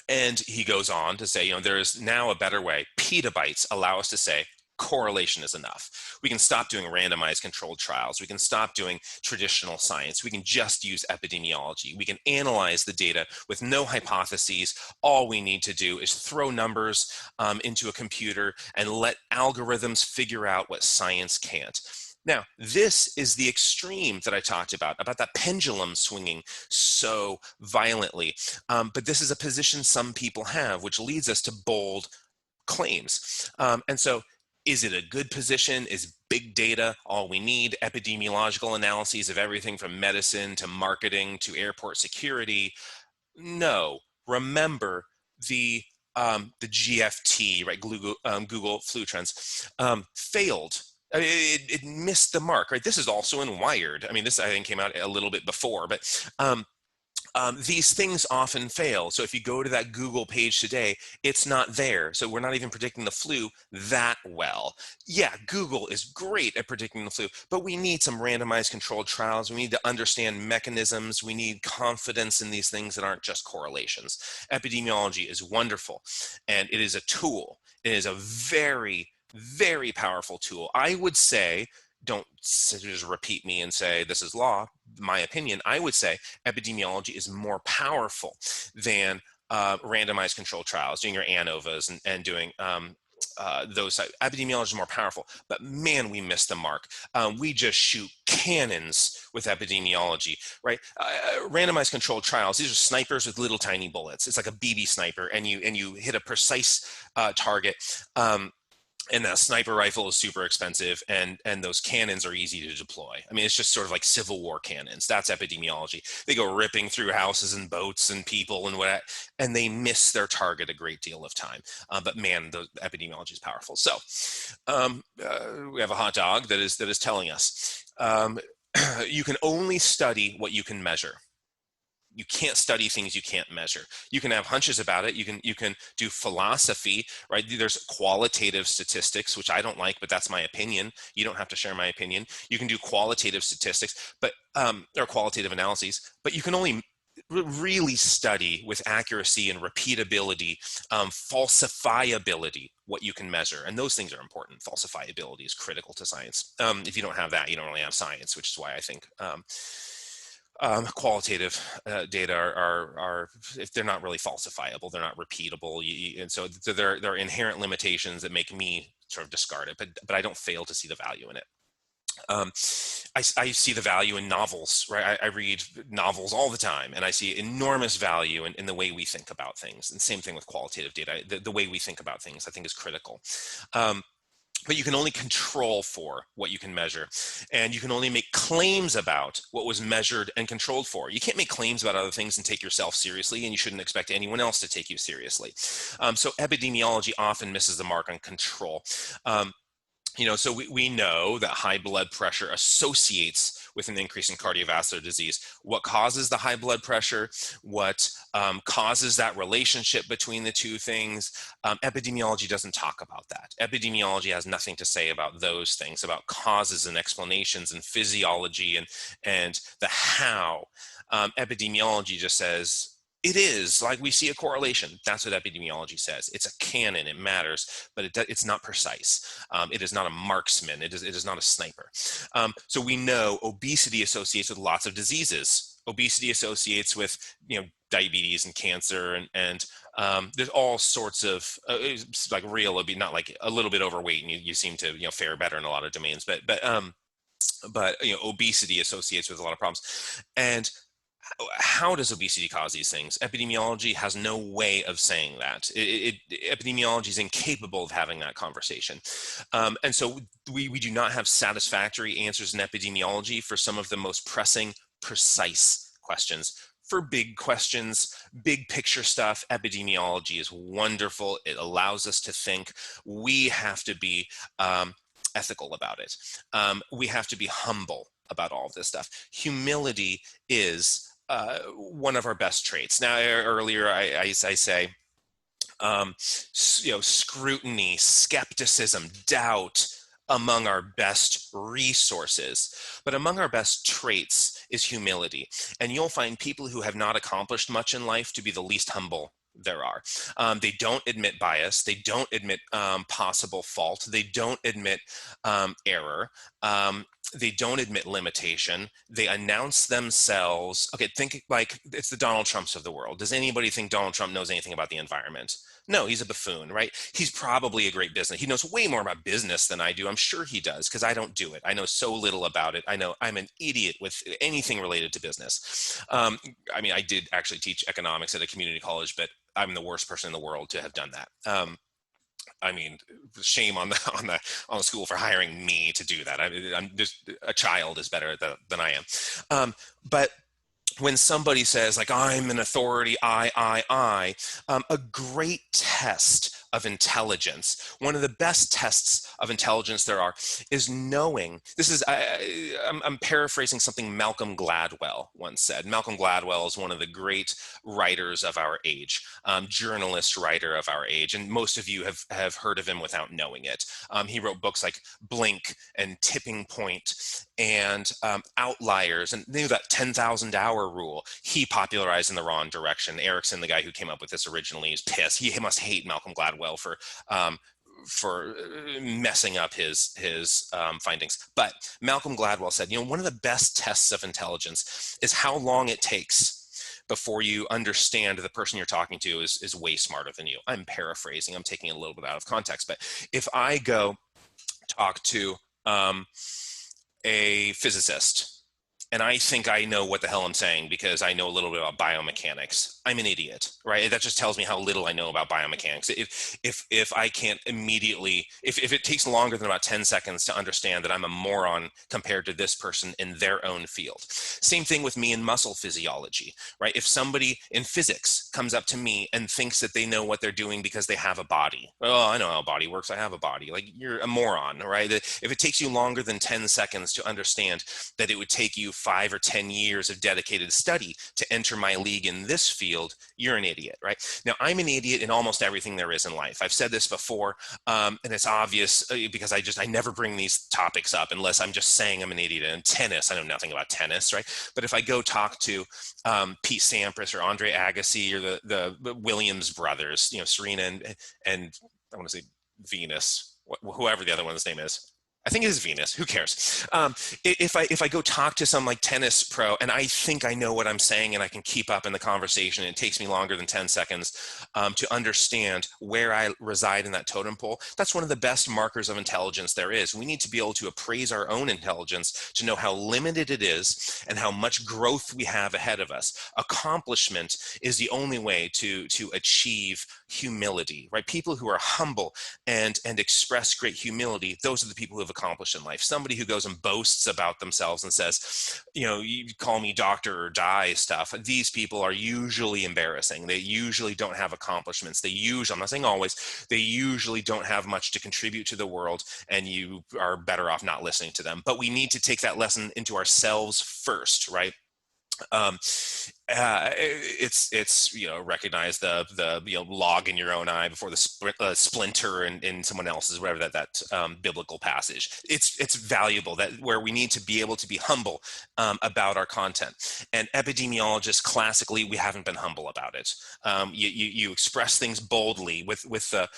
Speaker 1: And he goes on to say, there is now a better way. Petabytes allow us to say correlation is enough. We can stop doing randomized controlled trials. We can stop doing traditional science. We can just use epidemiology. We can analyze the data with no hypotheses. All we need to do is throw numbers into a computer and let algorithms figure out what science can't. Now, this is the extreme that I talked about that pendulum swinging so violently. But this is a position some people have, which leads us to bold claims. And so, is it a good position? Is big data all we need? Epidemiological analyses of everything from medicine to marketing to airport security? No. Remember the GFT, right? Google flu trends failed. I mean, it missed the mark, right? This is also in Wired. I mean, this I think came out a little bit before, but these things often fail. So if you go to that Google page today, it's not there. So we're not even predicting the flu that well. Yeah, Google is great at predicting the flu, but we need some randomized controlled trials. We need to understand mechanisms. We need confidence in these things that aren't just correlations. Epidemiology is wonderful, and it is a tool. It is a very, very powerful tool. I would say, don't just repeat me and say this is law. My opinion, I would say epidemiology is more powerful than randomized controlled trials, doing your ANOVAs and doing those. Epidemiology is more powerful, but man, we missed the mark. We just shoot cannons with epidemiology, right? Randomized controlled trials, these are snipers with little tiny bullets. It's like a BB sniper, and you hit a precise target. And that sniper rifle is super expensive, and those cannons are easy to deploy. I mean, it's just sort of like Civil War cannons. That's epidemiology. They go ripping through houses and boats and people and what, and they miss their target a great deal of time. But man, the epidemiology is powerful. So we have a hot dog that is telling us you can only study what you can measure. You can't study things you can't measure. You can have hunches about it. You can do philosophy, right? There's qualitative statistics, which I don't like, but that's my opinion. You don't have to share my opinion. You can do qualitative statistics, but or qualitative analyses, but you can only really study with accuracy and repeatability, falsifiability, what you can measure. And those things are important. Falsifiability is critical to science. If you don't have that, you don't really have science, which is why I think qualitative data are if they're not really falsifiable, they're not repeatable, and so there are inherent limitations that make me sort of discard it. But I don't fail to see the value in it. Um, I see the value in novels, right? I read novels all the time, and I see enormous value in the way we think about things. And same thing with qualitative data. The way we think about things, I think, is critical. Um, but you can only control for what you can measure, and you can only make claims about what was measured and controlled for. You can't make claims about other things and take yourself seriously, and you shouldn't expect anyone else to take you seriously. So epidemiology often misses the mark on control. So we know that high blood pressure associates with an increase in cardiovascular disease. What causes the high blood pressure? What causes that relationship between the two things? Epidemiology doesn't talk about that. Epidemiology has nothing to say about those things, about causes and explanations and physiology and the how. Epidemiology just says, it is like we see a correlation. That's what epidemiology says. It's a canon. It matters, but it's not precise. It is not a marksman. It is not a sniper. So we know obesity associates with lots of diseases. Obesity associates with diabetes and cancer and there's all sorts of like real, not like a little bit overweight and you seem to fare better in a lot of domains. But obesity associates with a lot of problems. And how does obesity cause these things? Epidemiology has no way of saying that. Epidemiology is incapable of having that conversation. And so we do not have satisfactory answers in epidemiology for some of the most pressing, precise questions. For big questions, big picture stuff, epidemiology is wonderful. It allows us to think. We have to be ethical about it. We have to be humble about all of this stuff. Humility is one of our best traits. Now, earlier I say, scrutiny, skepticism, doubt among our best resources, but among our best traits is humility. And you'll find people who have not accomplished much in life to be the least humble there are. They don't admit bias. They don't admit possible fault. They don't admit error. They don't admit limitation. They announce themselves. Okay, think like it's the Donald Trumps of the world. Does anybody think Donald Trump knows anything about the environment? No, he's a buffoon, right? He's probably a great business. He knows way more about business than I do. I'm sure he does because I don't do it. I know so little about it. I know I'm an idiot with anything related to business. I did actually teach economics at a community college, but I'm the worst person in the world to have done that. Shame on the school for hiring me to do that. I'm just a child is better than I am. But when somebody says like, I'm an authority, a great test of intelligence, one of the best tests of intelligence there are, is knowing, I'm paraphrasing something Malcolm Gladwell once said. Malcolm Gladwell is one of the great writers of our age, journalist writer of our age, and most of you have heard of him without knowing it. He wrote books like Blink and Tipping Point and Outliers, and that 10,000 hour rule he popularized in the wrong direction. Erickson, the guy who came up with this originally, is pissed. He must hate Malcolm Gladwell for messing up his findings. But Malcolm Gladwell said, one of the best tests of intelligence is how long it takes before you understand the person you're talking to is way smarter than you. I'm paraphrasing. I'm taking a little bit out of context. But if I go talk to a physicist and I think I know what the hell I'm saying because I know a little bit about biomechanics, I'm an idiot, right? That just tells me how little I know about biomechanics. If I can't immediately, if it takes longer than about 10 seconds to understand that I'm a moron compared to this person in their own field. Same thing with me in muscle physiology, right? If somebody in physics comes up to me and thinks that they know what they're doing because they have a body. Oh, I know how a body works. I have a body. Like, you're a moron, right? If it takes you longer than 10 seconds to understand that it would take you 5 or 10 years of dedicated study to enter my league in this field, you're an idiot, right? Now, I'm an idiot in almost everything there is in life. I've said this before, and it's obvious because I never bring these topics up unless I'm just saying I'm an idiot. In tennis, I know nothing about tennis, right? But if I go talk to Pete Sampras or Andre Agassi or the Williams brothers, Serena and I want to say Venus, whoever the other one's name is. I think it is Venus. Who cares? If I go talk to some like tennis pro and I think I know what I'm saying and I can keep up in the conversation, and it takes me longer than 10 seconds to understand where I reside in that totem pole, that's one of the best markers of intelligence there is. We need to be able to appraise our own intelligence to know how limited it is and how much growth we have ahead of us. Accomplishment is the only way to achieve humility, right? People who are humble and express great humility, those are the people who have accomplished in life. Somebody who goes and boasts about themselves and says, you know, you call me doctor or die stuff, these people are usually embarrassing. They usually don't have accomplishments. They usually, I'm not saying always, they usually don't have much to contribute to the world, and you are better off not listening to them. But we need to take that lesson into ourselves first, right? um, it's you know, recognize the you know, log in your own eye before the splinter in someone else's, whatever that biblical passage. It's valuable, that where we need to be able to be humble about our content. And epidemiologists classically, we haven't been humble about it. You express things boldly with the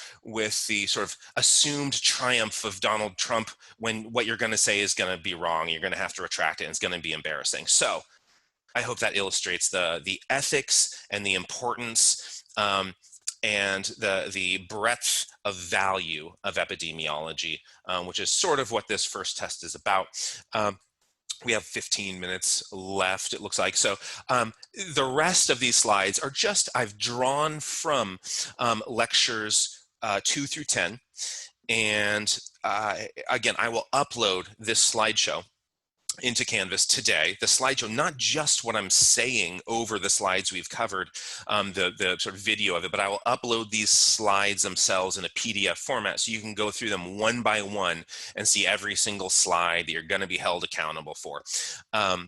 Speaker 1: sort of assumed triumph of Donald Trump, when what you're going to say is going to be wrong. You're going to have to retract it, and it's going to be embarrassing. So I hope that illustrates the ethics and the importance and the breadth of value of epidemiology, which is sort of what this first test is about. We have 15 minutes left, it looks like. So the rest of these slides are just, I've drawn from lectures 2 through 10. And again, I will upload this slideshow into Canvas today. The slideshow, not just what I'm saying over the slides we've covered, the sort of video of it, but I will upload these slides themselves in a PDF format so you can go through them one by one and see every single slide that you're going to be held accountable for. And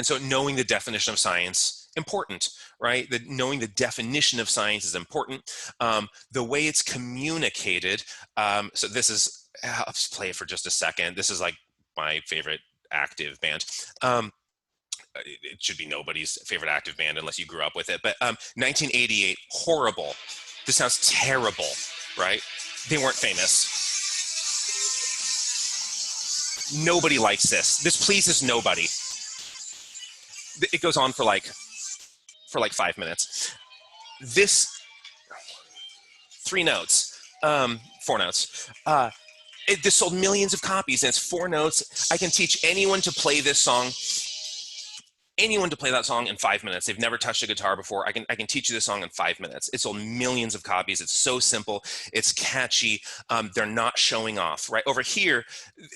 Speaker 1: so knowing the definition of science, important, right? Knowing the definition of science is important. The way it's communicated, so this is, I'll just play it for just a second. This is like my favorite active band. It should be nobody's favorite active band unless you grew up with it. But 1988, horrible. This sounds terrible, right? They weren't famous. Nobody likes this. This pleases nobody. It goes on for like 5 minutes. This 3 notes, 4 notes. This sold millions of copies, and it's 4 notes. I can teach anyone to play this song, anyone to play that song in 5 minutes. They've never touched a guitar before. I can teach you this song in 5 minutes. It sold millions of copies. It's so simple. It's catchy. They're not showing off, right? Over here,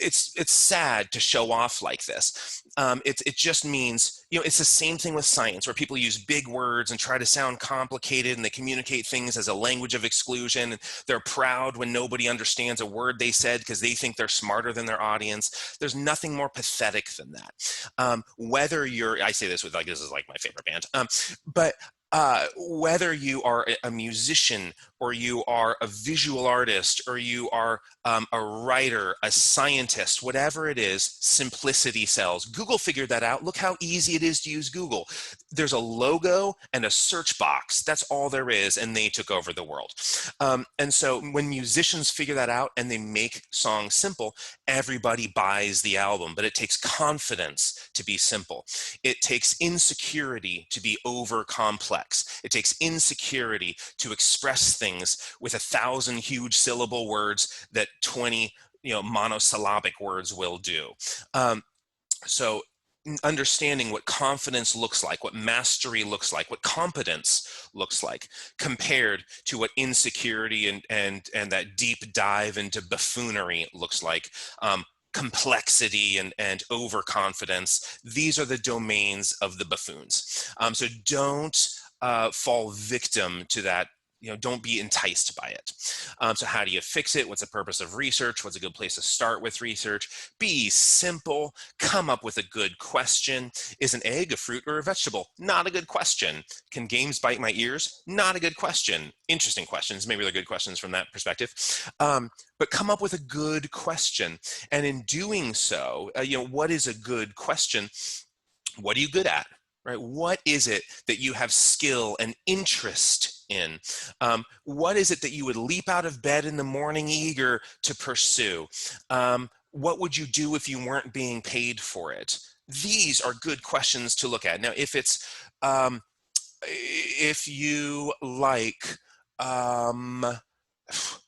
Speaker 1: it's sad to show off like this. It just means, you know, it's the same thing with science, where people use big words and try to sound complicated, and they communicate things as a language of exclusion. And they're proud when nobody understands a word they said because they think they're smarter than their audience. There's nothing more pathetic than that. Whether you're, I say this with like, this is like my favorite band, but whether you are a musician, or you are a visual artist, or you are a writer, a scientist, whatever it is, simplicity sells. Google figured that out. Look how easy it is to use Google. There's a logo and a search box. That's all there is, and they took over the world. And so when musicians figure that out and they make songs simple, everybody buys the album. But it takes confidence to be simple. It takes insecurity to be over complex. It takes insecurity to express things with 1,000 huge syllable words that 20, you know, monosyllabic words will do. So understanding what confidence looks like, what mastery looks like, what competence looks like, compared to what insecurity and that deep dive into buffoonery looks like. Complexity and overconfidence, these are the domains of the buffoons. So don't fall victim to that. You know, don't be enticed by it. So how do you fix it? What's the purpose of research? What's a good place to start with research? Be simple. Come up with a good question. Is an egg a fruit or a vegetable? Not a good question. Can games bite my ears? Not a good question. Interesting questions. Maybe they're good questions from that perspective. But come up with a good question. And in doing so, you know, what is a good question? What are you good at? Right? What is it that you have skill and interest in? What is it that you would leap out of bed in the morning eager to pursue? what would you do if you weren't being paid for it? These are good questions to look at. Now, if you like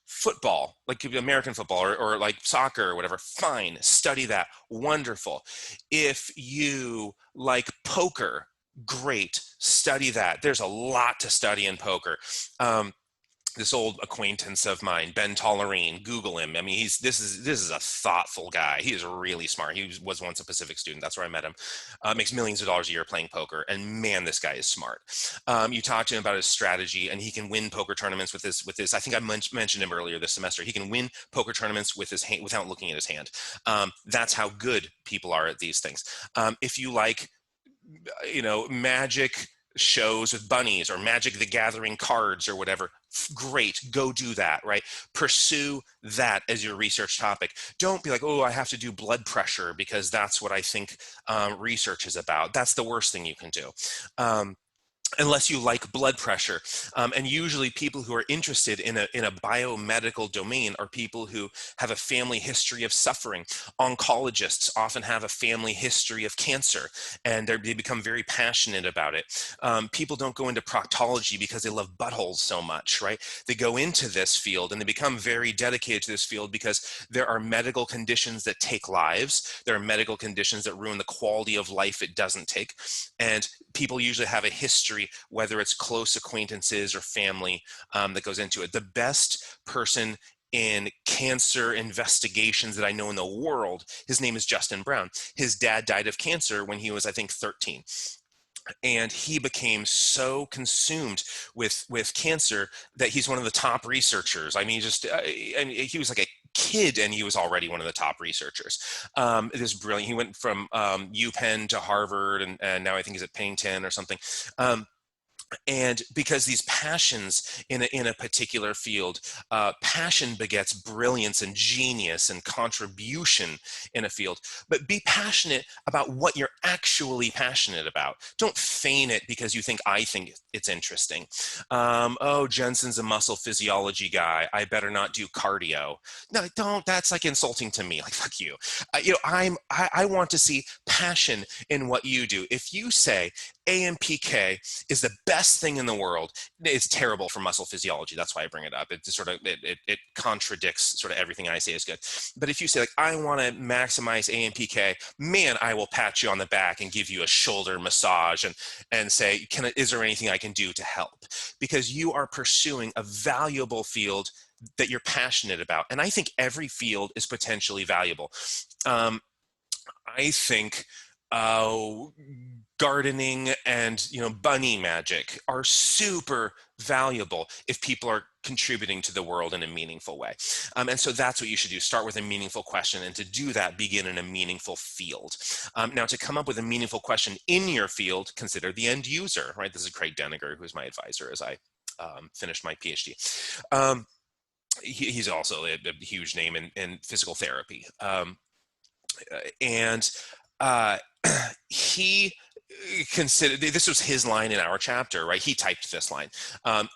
Speaker 1: football, like American football or like soccer or whatever, fine, study that, wonderful. If you like poker, great, study that. There's a lot to study in poker. This old acquaintance of mine, Ben Tollerine, Google him. I mean, this is a thoughtful guy. He is really smart. He was once a Pacific student. That's where I met him. Makes millions of dollars a year playing poker, and man, this guy is smart. You talk to him about his strategy, and he can win poker tournaments with his. I think I mentioned him earlier this semester. He can win poker tournaments with his hand without looking at his hand. That's how good people are at these things. If you like, magic shows with bunnies or Magic the Gathering cards or whatever, great, go do that, right? Pursue that as your research topic. Don't be like, oh, I have to do blood pressure because that's what I think research is about. That's the worst thing you can do. Unless you like blood pressure. And usually people who are interested in a biomedical domain are people who have a family history of suffering. Oncologists often have a family history of cancer, and they become very passionate about it. People don't go into proctology because they love buttholes so much, right? They go into this field and they become very dedicated to this field because there are medical conditions that take lives. There are medical conditions that ruin the quality of life it doesn't take. And people usually have a history, whether it's close acquaintances or family, that goes into it. The best person in cancer investigations that I know in the world, his name is Justin Brown. His dad died of cancer when he was, I think, 13. And he became so consumed with cancer that he's one of the top researchers. I mean, he was like a kid and he was already one of the top researchers. It is brilliant. He went from UPenn to Harvard, and now I think he's at Pennington or something. And because these passions in a particular field, passion begets brilliance and genius and contribution in a field. But be passionate about what you're actually passionate about. Don't feign it because you think I think it's interesting. Oh, Jensen's a muscle physiology guy, I better not do cardio. No, don't. That's like insulting to me. Like, fuck you. I want to see passion in what you do. If you say AMPK is the best thing in the world, it's terrible for muscle physiology. That's why I bring it up. It just sort of it contradicts sort of everything I say is good. But if you say, like, I want to maximize AMPK, man, I will pat you on the back and give you a shoulder massage and say, is there anything I can do to help? Because you are pursuing a valuable field that you're passionate about. And I think every field is potentially valuable. I think gardening and bunny magic are super valuable if people are contributing to the world in a meaningful way. And so that's what you should do. Start with a meaningful question, and to do that, begin in a meaningful field. Now, to come up with a meaningful question in your field, consider the end user, right? This is Craig Deniger, who's my advisor as I finished my PhD. He's also a huge name in physical therapy. And he considered, this was his line in our chapter, right? He typed this line: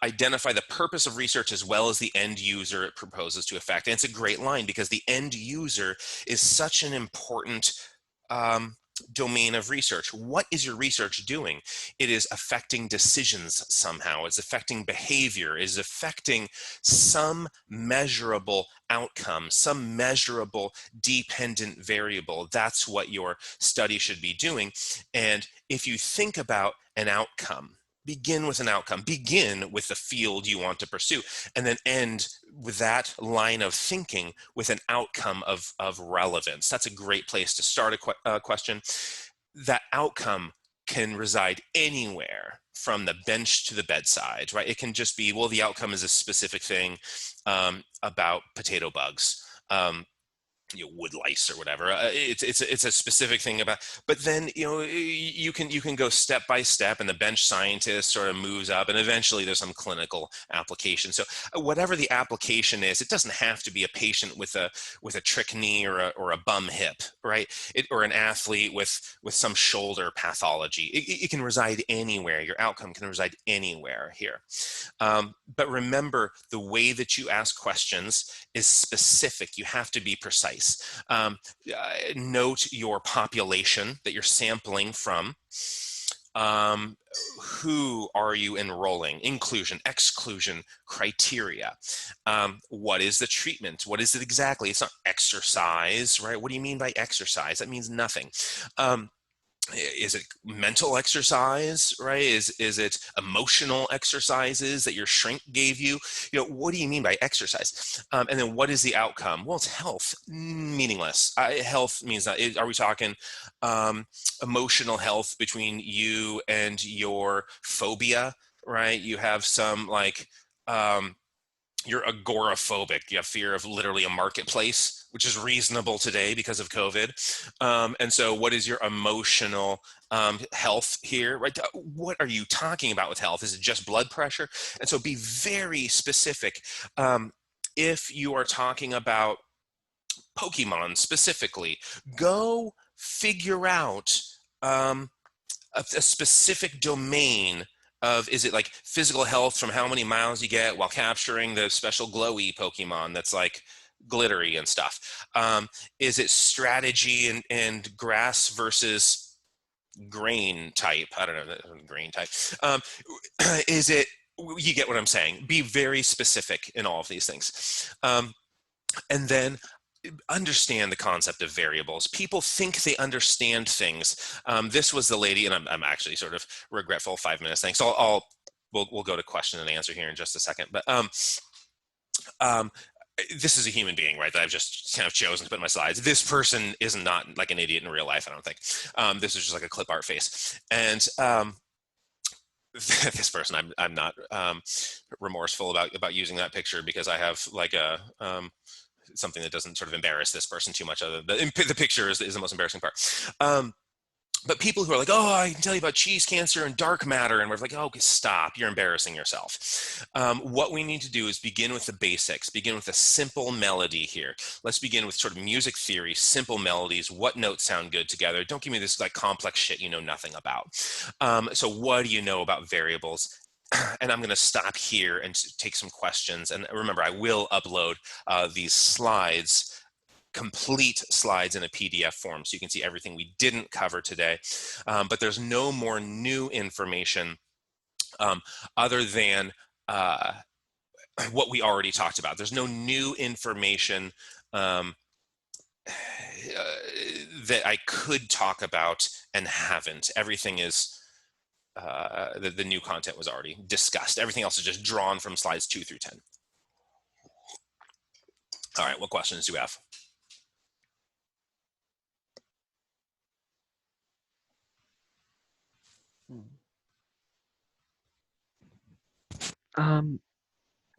Speaker 1: identify the purpose of research as well as the end user it proposes to affect. And it's a great line because the end user is such an important domain of research. What is your research doing? It is affecting decisions somehow. It's affecting behavior. It is affecting some measurable outcome, some measurable dependent variable. That's what your study should be doing. And if you think about an outcome, begin with an outcome. Begin with the field you want to pursue, and then end with that line of thinking with an outcome of relevance. That's a great place to start a question. That outcome can reside anywhere from the bench to the bedside, right? It can just be, well, the outcome is a specific thing about potato bugs. Wood lice or whatever. It's a specific thing about, but then you can go step by step, and the bench scientist sort of moves up, and eventually there's some clinical application. So whatever the application is, it doesn't have to be a patient with a trick knee or a bum hip, right? Or an athlete with some shoulder pathology. It can reside anywhere. Your outcome can reside anywhere here. But remember, the way that you ask questions is specific. You have to be precise. case. Note your population that you're sampling from. Who are you enrolling? Inclusion, exclusion criteria. What is the treatment? What is it exactly? It's not exercise, right? What do you mean by exercise? That means nothing. Is it mental exercise, right? Is it emotional exercises that your shrink gave you? What do you mean by exercise? And then what is the outcome? Well, it's health. Meaningless. Health means that. Are we talking emotional health between you and your phobia, right? You have some like you're agoraphobic. You have fear of literally a marketplace, which is reasonable today because of COVID. And so what is your emotional health here, right? What are you talking about with health? Is it just blood pressure? And so be very specific. If you are talking about Pokemon specifically, go figure out a specific domain of, is it like physical health from how many miles you get while capturing the special glowy Pokemon that's like glittery and stuff? Is it strategy and grass versus grain type? I don't know, grain type. Is it, you get what I'm saying? Be very specific in all of these things. And then understand the concept of variables. People think they understand things. This was the lady, and I'm actually sort of regretful. 5 minutes, thanks. We'll go to question and answer here in just a second. But this is a human being, right? That I've just kind of chosen to put in my slides. This person is not like an idiot in real life, I don't think. This is just like a clip art face, and this person, I'm not remorseful about using that picture because I have like a something that doesn't sort of embarrass this person too much. Other the picture is the most embarrassing part. But people who are like, oh, I can tell you about cheese cancer and dark matter, and we're like, oh, stop, you're embarrassing yourself. What we need to do is begin with the basics, begin with a simple melody here. Let's begin with sort of music theory, simple melodies, what notes sound good together. Don't give me this like complex shit you know nothing about. So what do you know about variables? And I'm going to stop here and take some questions. And remember, I will upload these slides, complete slides in a PDF form, so you can see everything we didn't cover today. But there's no more new information other than what we already talked about. There's no new information that I could talk about and haven't. Everything is the new content was already discussed. Everything else is just drawn from slides 2 through 10. All right, what questions do we have?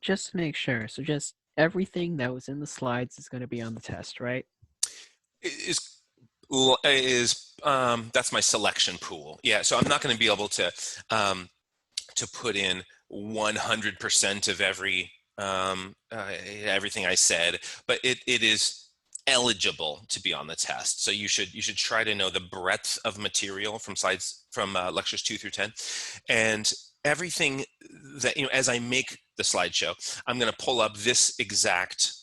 Speaker 4: Just to make sure. So just everything that was in the slides is going to be on the test, right?
Speaker 1: That's my selection pool. Yeah, so I'm not going to be able to put in 100% of everything I said, but it is eligible to be on the test. So you should try to know the breadth of material from lectures 2 through 10, and everything that, as I make the slideshow, I'm going to pull up this exact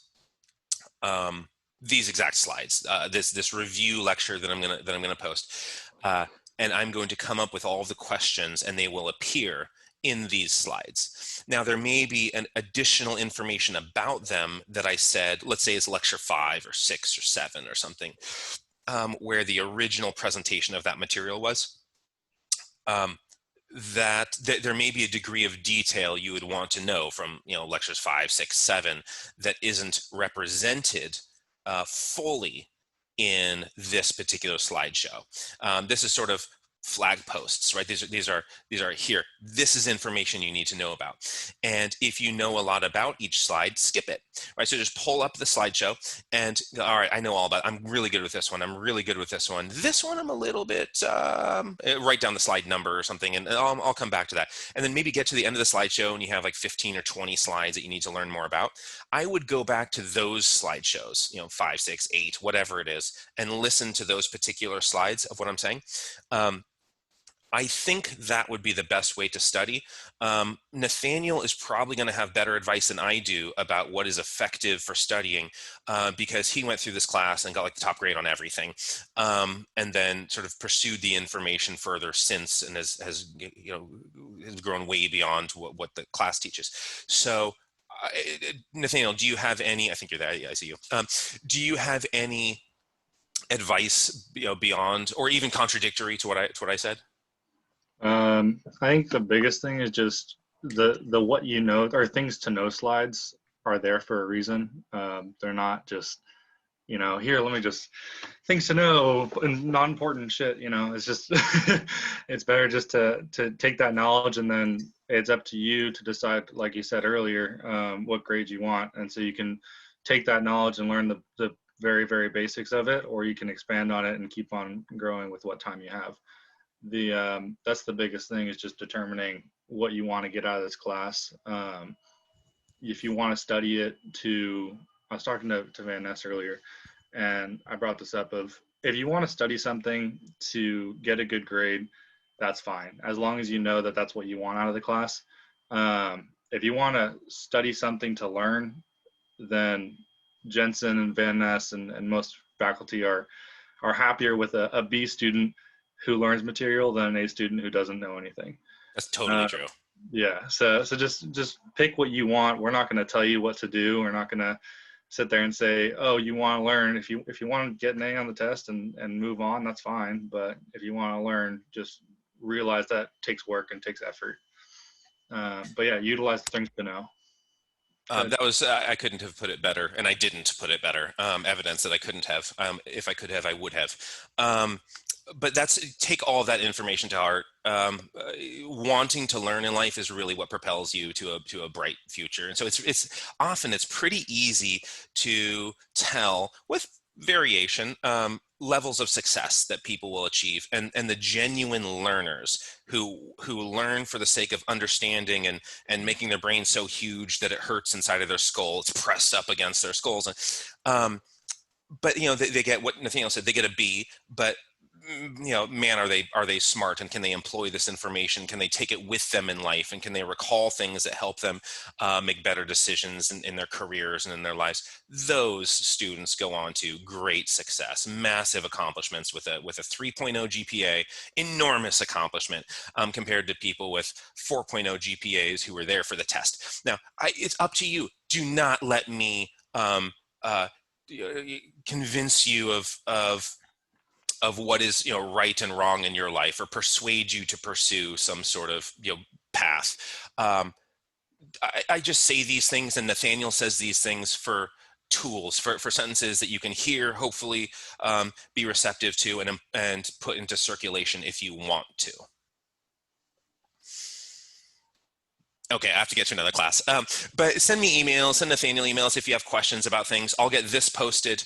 Speaker 1: these exact slides, this review lecture that I'm gonna post, and I'm going to come up with all the questions, and they will appear in these slides. Now, there may be an additional information about them that I said, let's say it's lecture 5 or 6 or 7 or something, where the original presentation of that material was. That there may be a degree of detail you would want to know from lectures 5, 6, 7 that isn't represented fully in this particular slideshow. This is sort of flag posts, right? These are here. This is information you need to know about. And if you know a lot about each slide, skip it, right? So just pull up the slideshow and all right, I know all about it. I'm really good with this one. I'm really good with this one. This one I'm a little bit, write down the slide number or something, and I'll come back to that. And then maybe get to the end of the slideshow and you have like 15 or 20 slides that you need to learn more about. I would go back to those slideshows, 5, 6, 8, whatever it is, and listen to those particular slides of what I'm saying. I think that would be the best way to study. Nathaniel is probably going to have better advice than I do about what is effective for studying, because he went through this class and got like the top grade on everything, and then sort of pursued the information further since, and has has grown way beyond what the class teaches. So, Nathaniel, do you have any? I think you're there. Yeah, I see you. Do you have any advice, beyond or even contradictory to what I said?
Speaker 2: I think the biggest thing is just the what you know or things to know slides are there for a reason. They're not just here. Let me just things to know and non-important shit. It's just it's better just to take that knowledge, and then it's up to you to decide, like you said earlier, what grades you want, and so you can take that knowledge and learn the very very basics of it, or you can expand on it and keep on growing with what time you have. That's the biggest thing, is just determining what you want to get out of this class. If you want to study it I was talking to Van Ness earlier, and I brought this up of, if you want to study something to get a good grade, that's fine, as long as you know that that's what you want out of the class. If you want to study something to learn, then Jensen and Van Ness and most faculty are happier with a B student who learns material than an A student who doesn't know anything.
Speaker 1: That's totally true.
Speaker 2: Yeah. So just pick what you want. We're not going to tell you what to do. We're not going to sit there and say, oh, you want to learn. If you want to get an A on the test and move on, that's fine. But if you want to learn, just realize that takes work and takes effort. But yeah, utilize the things to know.
Speaker 1: That was, I couldn't have put it better, and I didn't put it better. Evidence that I couldn't have. If I could have, I would have. But take all of that information to heart. Wanting to learn in life is really what propels you to a bright future. And so it's pretty easy to tell with variation, levels of success that people will achieve, and the genuine learners who learn for the sake of understanding and making their brain so huge that it hurts inside of their skull. It's pressed up against their skulls. And but they get what Nathaniel said. They get a B, but man, are they smart, and can they employ this information? Can they take it with them in life, and can they recall things that help them make better decisions in their careers and in their lives? Those students go on to great success, massive accomplishments with a 3.0 GPA, enormous accomplishment, compared to people with 4.0 GPAs who were there for the test. Now, it's up to you. Do not let me convince you of what is right and wrong in your life, or persuade you to pursue some sort of path. I just say these things, and Nathaniel says these things for tools, for sentences that you can hear, hopefully be receptive to, and put into circulation if you want to. Okay, I have to get to another class. But send me emails, send Nathaniel emails if you have questions about things. I'll get this posted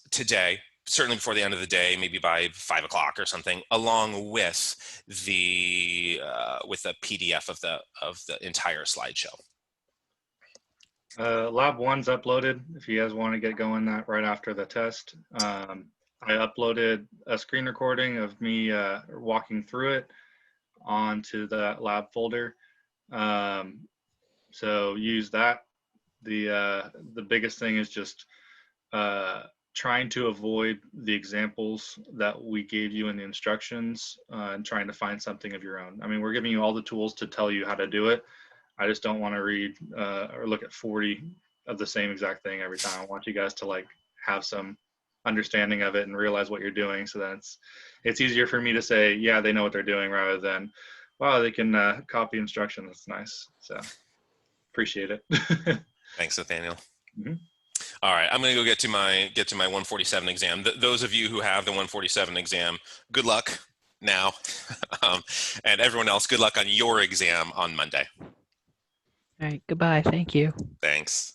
Speaker 1: today, certainly before the end of the day, maybe by 5 o'clock or something, along with the PDF of the entire slideshow.
Speaker 2: Lab 1's uploaded, if you guys want to get going that right after the test. I uploaded a screen recording of me walking through it onto the lab folder. So use that. The biggest thing is just trying to avoid the examples that we gave you in the instructions, and trying to find something of your own. I mean, we're giving you all the tools to tell you how to do it. I just don't want to read or look at 40 of the same exact thing every time. I want you guys to have some understanding of it and realize what you're doing, so that it's easier for me to say, yeah, they know what they're doing, rather than, wow, they can copy instruction. That's nice. So appreciate it.
Speaker 1: Thanks, Nathaniel.
Speaker 2: Mm-hmm.
Speaker 1: All right, I'm going to go get to my 147 exam. Those of you who have the 147 exam, good luck now. And everyone else, good luck on your exam on Monday.
Speaker 4: All right, goodbye. Thank you.
Speaker 1: Thanks.